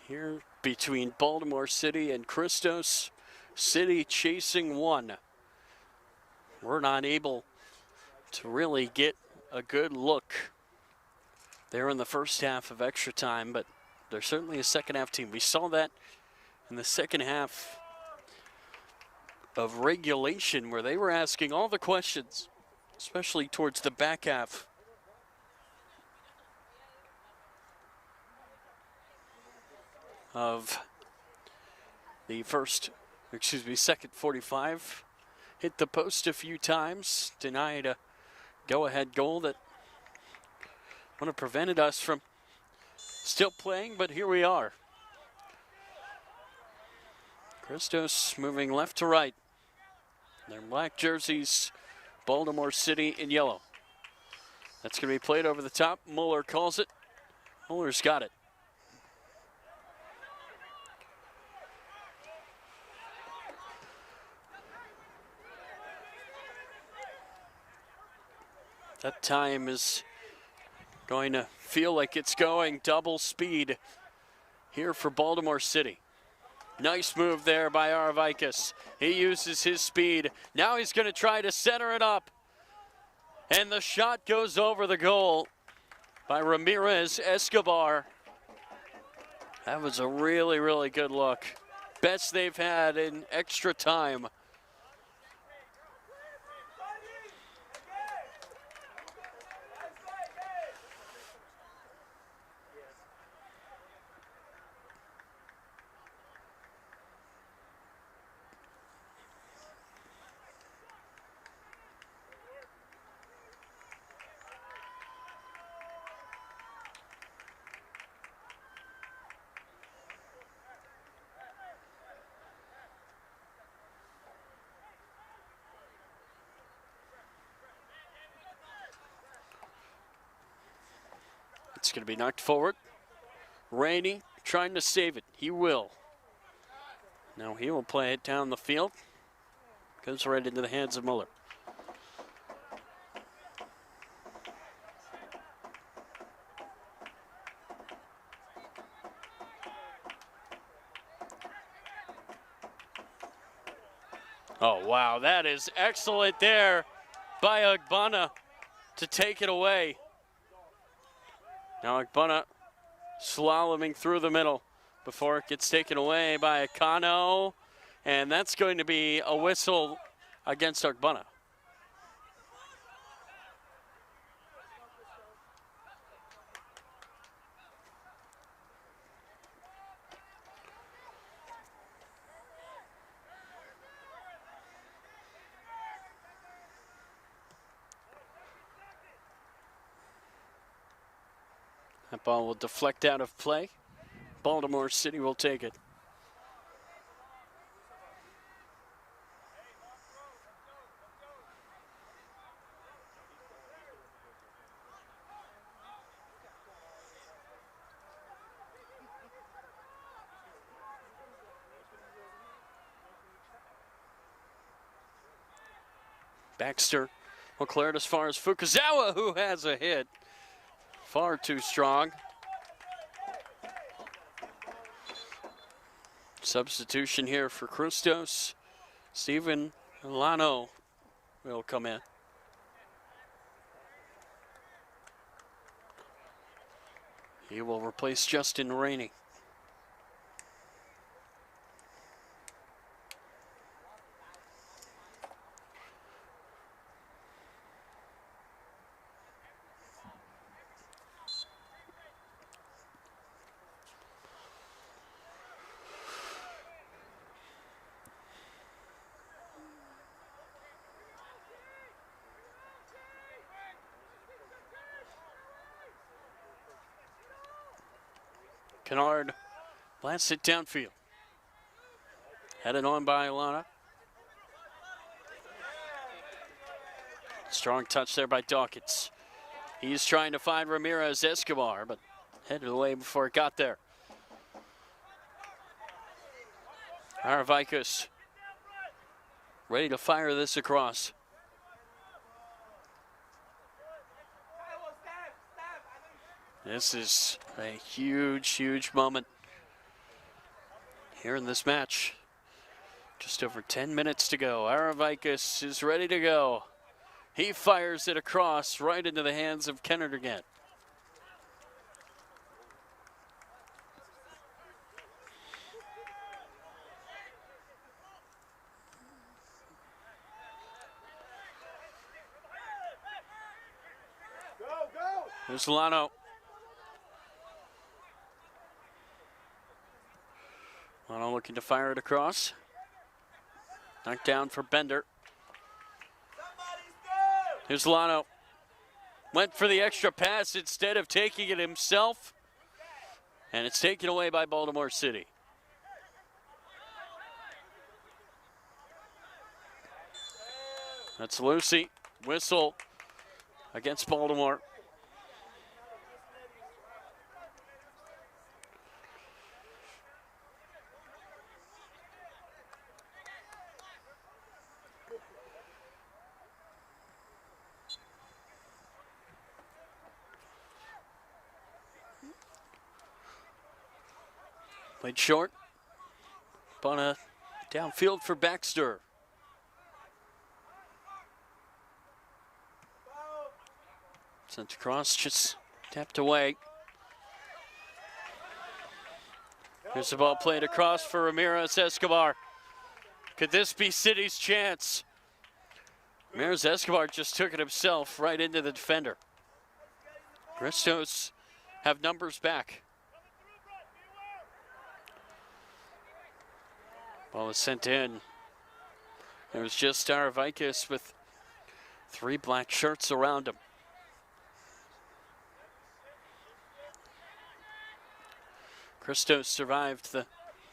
here between Baltimore City and Christos. City chasing 1. We're not able to really get a good look there in the first half of extra time, but they're certainly a second half team. We saw that in the second half of regulation where they were asking all the questions, especially towards the back half. Of the second 45. Hit the post a few times, denied a go-ahead goal that would have prevented us from still playing, but here we are. Christos moving left to right. Their black jerseys, Baltimore City in yellow. That's going to be played over the top. Muller calls it. Muller's got it. That time is going to feel like it's going double speed here for Baltimore City. Nice move there by Aravikis. He uses his speed. Now he's going to try to center it up. And the shot goes over the goal by Ramirez Escobar. That was a really, really good look. Best they've had in extra time. It's going to be knocked forward. Rainey trying to save it. He will. Now he will play it down the field. Goes right into the hands of Muller. Oh, wow, that is excellent there by Agbana to take it away. Now Agbana slaloming through the middle before it gets taken away by Akano. And that's going to be a whistle against Agbana. That ball will deflect out of play. Baltimore City will take it. Baxter will clear it as far as Fukuzawa, who has a hit. Far too strong. Substitution here for Christos. Steven Lano will come in. He will replace Justin Rainey. Kennard blasts it downfield. Headed on by Alana. Strong touch there by Dawkins. He's trying to find Ramirez Escobar, but headed away before it got there. Aravikas ready to fire this across. This is a huge, huge moment here in this match. Just over 10 minutes to go. Aravikas is ready to go. He fires it across right into the hands of Kennard again. Here's Lano. Lano looking to fire it across. Knocked down for Bender. Here's Lano. Went for the extra pass instead of taking it himself. And it's taken away by Baltimore City. That's Lucy. Whistle against Baltimore. Played short. Bonna downfield for Baxter. Sent across, just tapped away. Here's the ball played across for Ramirez Escobar. Could this be City's chance? Ramirez Escobar just took it himself right into the defender. Christos have numbers back. Ball was sent in. It was just Aravikas with 3 black shirts around him. Christos survived the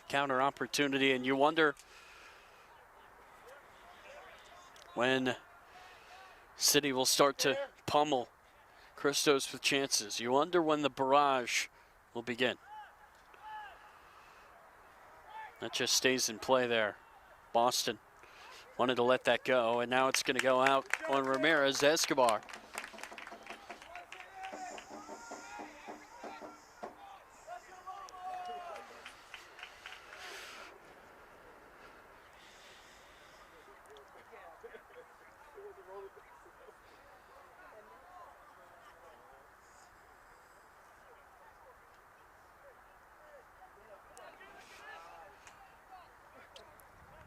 counter opportunity, and you wonder when City will start to pummel Christos with chances. You wonder when the barrage will begin. That just stays in play there. Boston wanted to let that go, and now it's going to go out on Ramirez Escobar.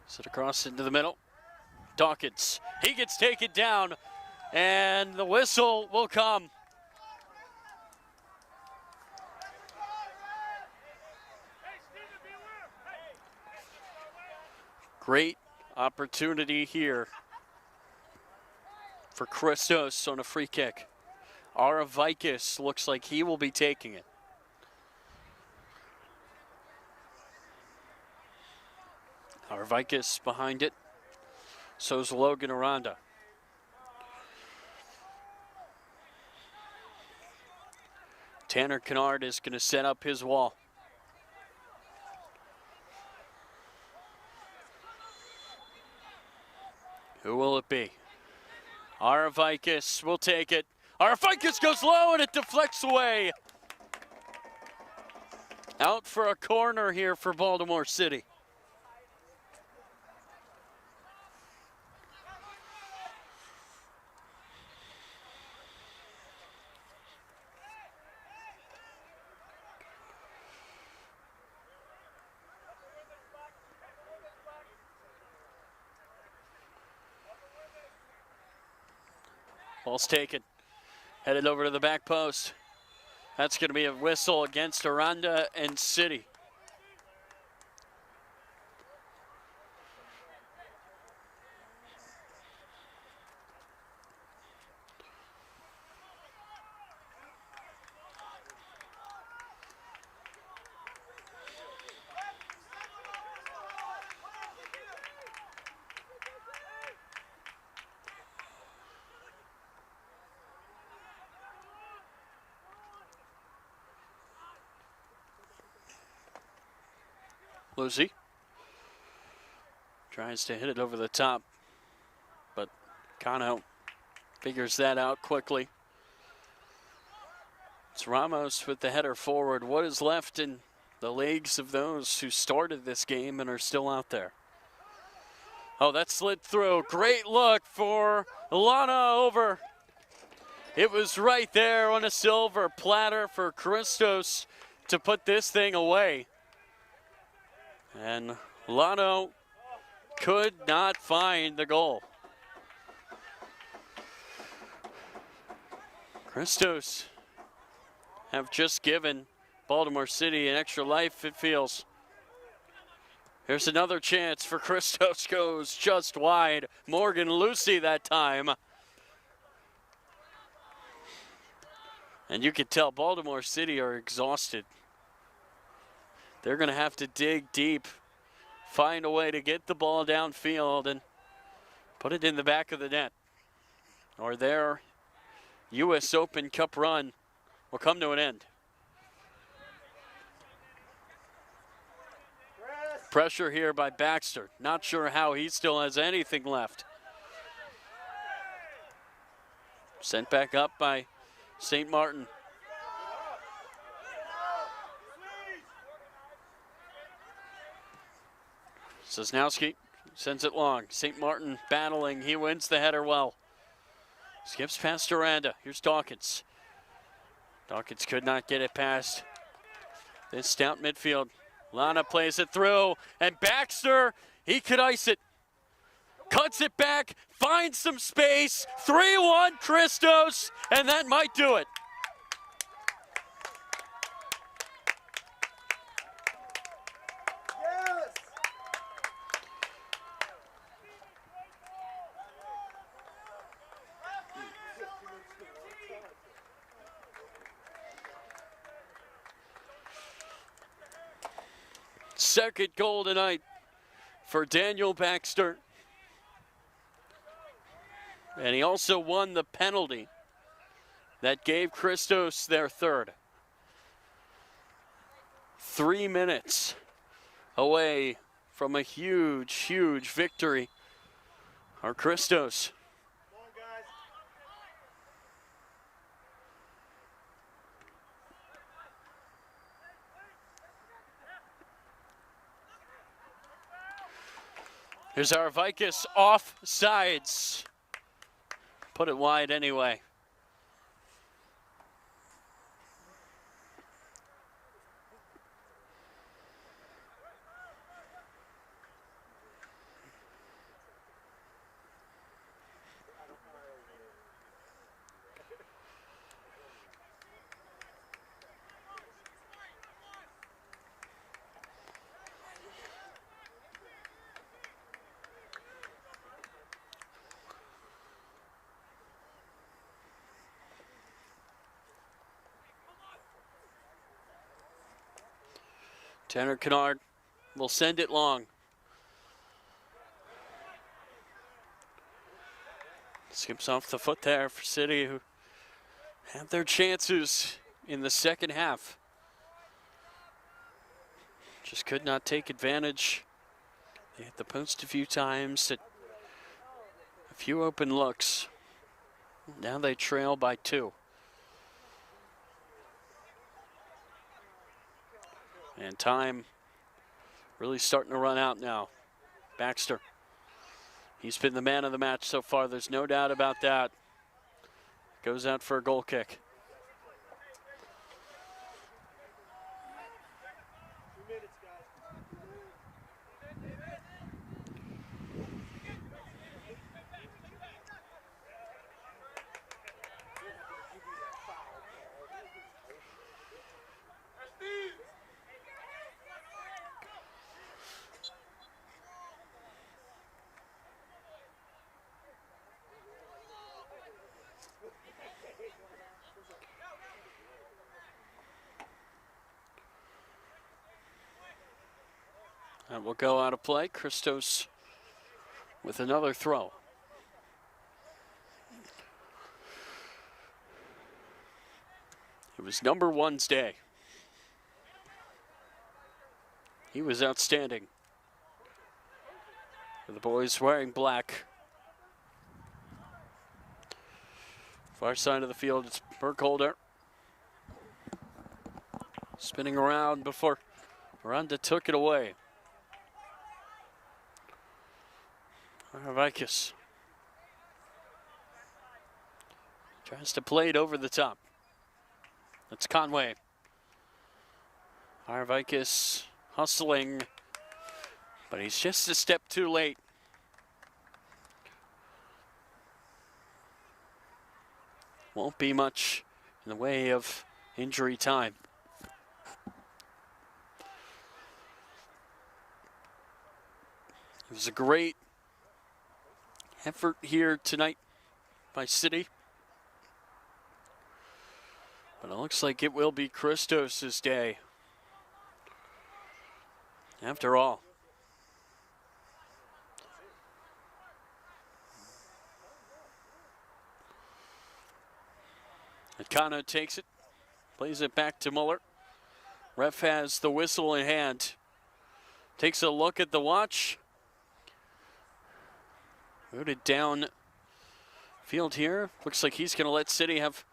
Sit across into the middle. Dawkins, he gets taken down, and the whistle will come. Great opportunity here for Christos on a free kick. Aravikis looks like he will be taking it. Aravikis behind it. So's Logan Aranda. Tanner Kennard is going to set up his wall. Who will it be? Aravikis will take it. Aravikis goes low and it deflects away. Out for a corner here for Baltimore City. Ball's taken. Headed over to the back post. That's going to be a whistle against Aranda and City. Lucy tries to hit it over the top, but Cano figures that out quickly. It's Ramos with the header forward. What is left in the legs of those who started this game and are still out there? Oh, that slid through. Great look for Lana over. It was right there on a silver platter for Christos to put this thing away. And Lano could not find the goal. Christos have just given Baltimore City an extra life, it feels. Here's another chance for Christos, goes just wide. Morgan Lucy that time. And you could tell Baltimore City are exhausted. They're going to have to dig deep, find a way to get the ball downfield and put it in the back of the net. Or their US Open Cup run will come to an end. Pressure here by Baxter. Not sure how he still has anything left. Sent back up by St. Martin. Sosnowski sends it long. St. Martin battling. He wins the header well. Skips past Aranda. Here's Dawkins. Dawkins could not get it past this stout midfield. Lana plays it through, and Baxter, he could ice it. Cuts it back, finds some space. 3-1 Christos, and that might do it. Second goal tonight for Daniel Baxter. And he also won the penalty that gave Christos their third. 3 minutes away from a huge, huge victory. Our Christos. Come on, guys. Here's our Vicus off sides. Put it wide anyway. Tanner Kennard will send it long. Skips off the foot there for City, who had their chances in the second half. Just could not take advantage. They hit the post a few times, a few open looks. Now they trail by 2. And time really starting to run out now. Baxter, he's been the man of the match so far. There's no doubt about that. Goes out for a goal kick. That will go out of play. Christos with another throw. It was number 1's day. He was outstanding. For the boys wearing black. Far side of the field, it's Burkholder. Spinning around before Miranda took it away. Vicus tries to play it over the top. That's Conway. Vicus hustling, but he's just a step too late. Won't be much in the way of injury time. It was a great effort here tonight by City. But it looks like it will be Christos' day. After all. Kano takes it, plays it back to Muller. Ref has the whistle in hand. Takes a look at the watch. Rooted down field here. Looks like he's going to let City have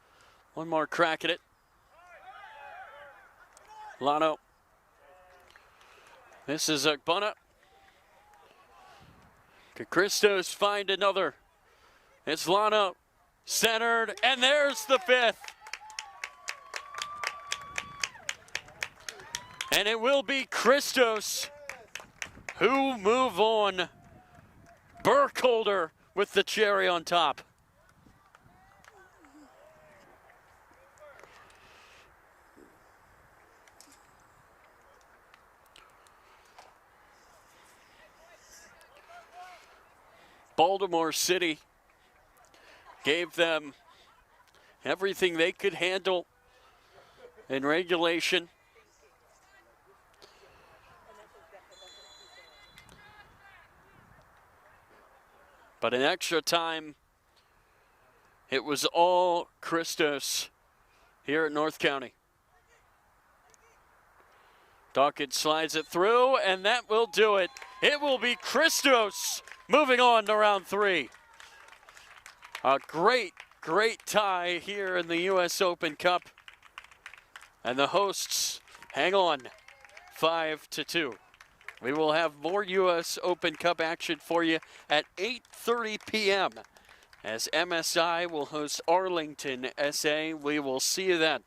one more crack at it. Lano. This is Akbana. Could Christos find another? It's Lano. Centered, and there's the 5th. And it will be Christos who move on. Burkholder with the cherry on top. Baltimore City gave them everything they could handle in regulation. But in extra time, It was all Christos here at North County. Dawkins slides it through, and that will do it. It will be Christos moving on to round 3. A great tie here in the U.S. Open Cup. And the hosts hang on 5-2. We will have more U.S. Open Cup action for you at 8:30 p.m. as MSI will host Arlington, SA. We will see you then.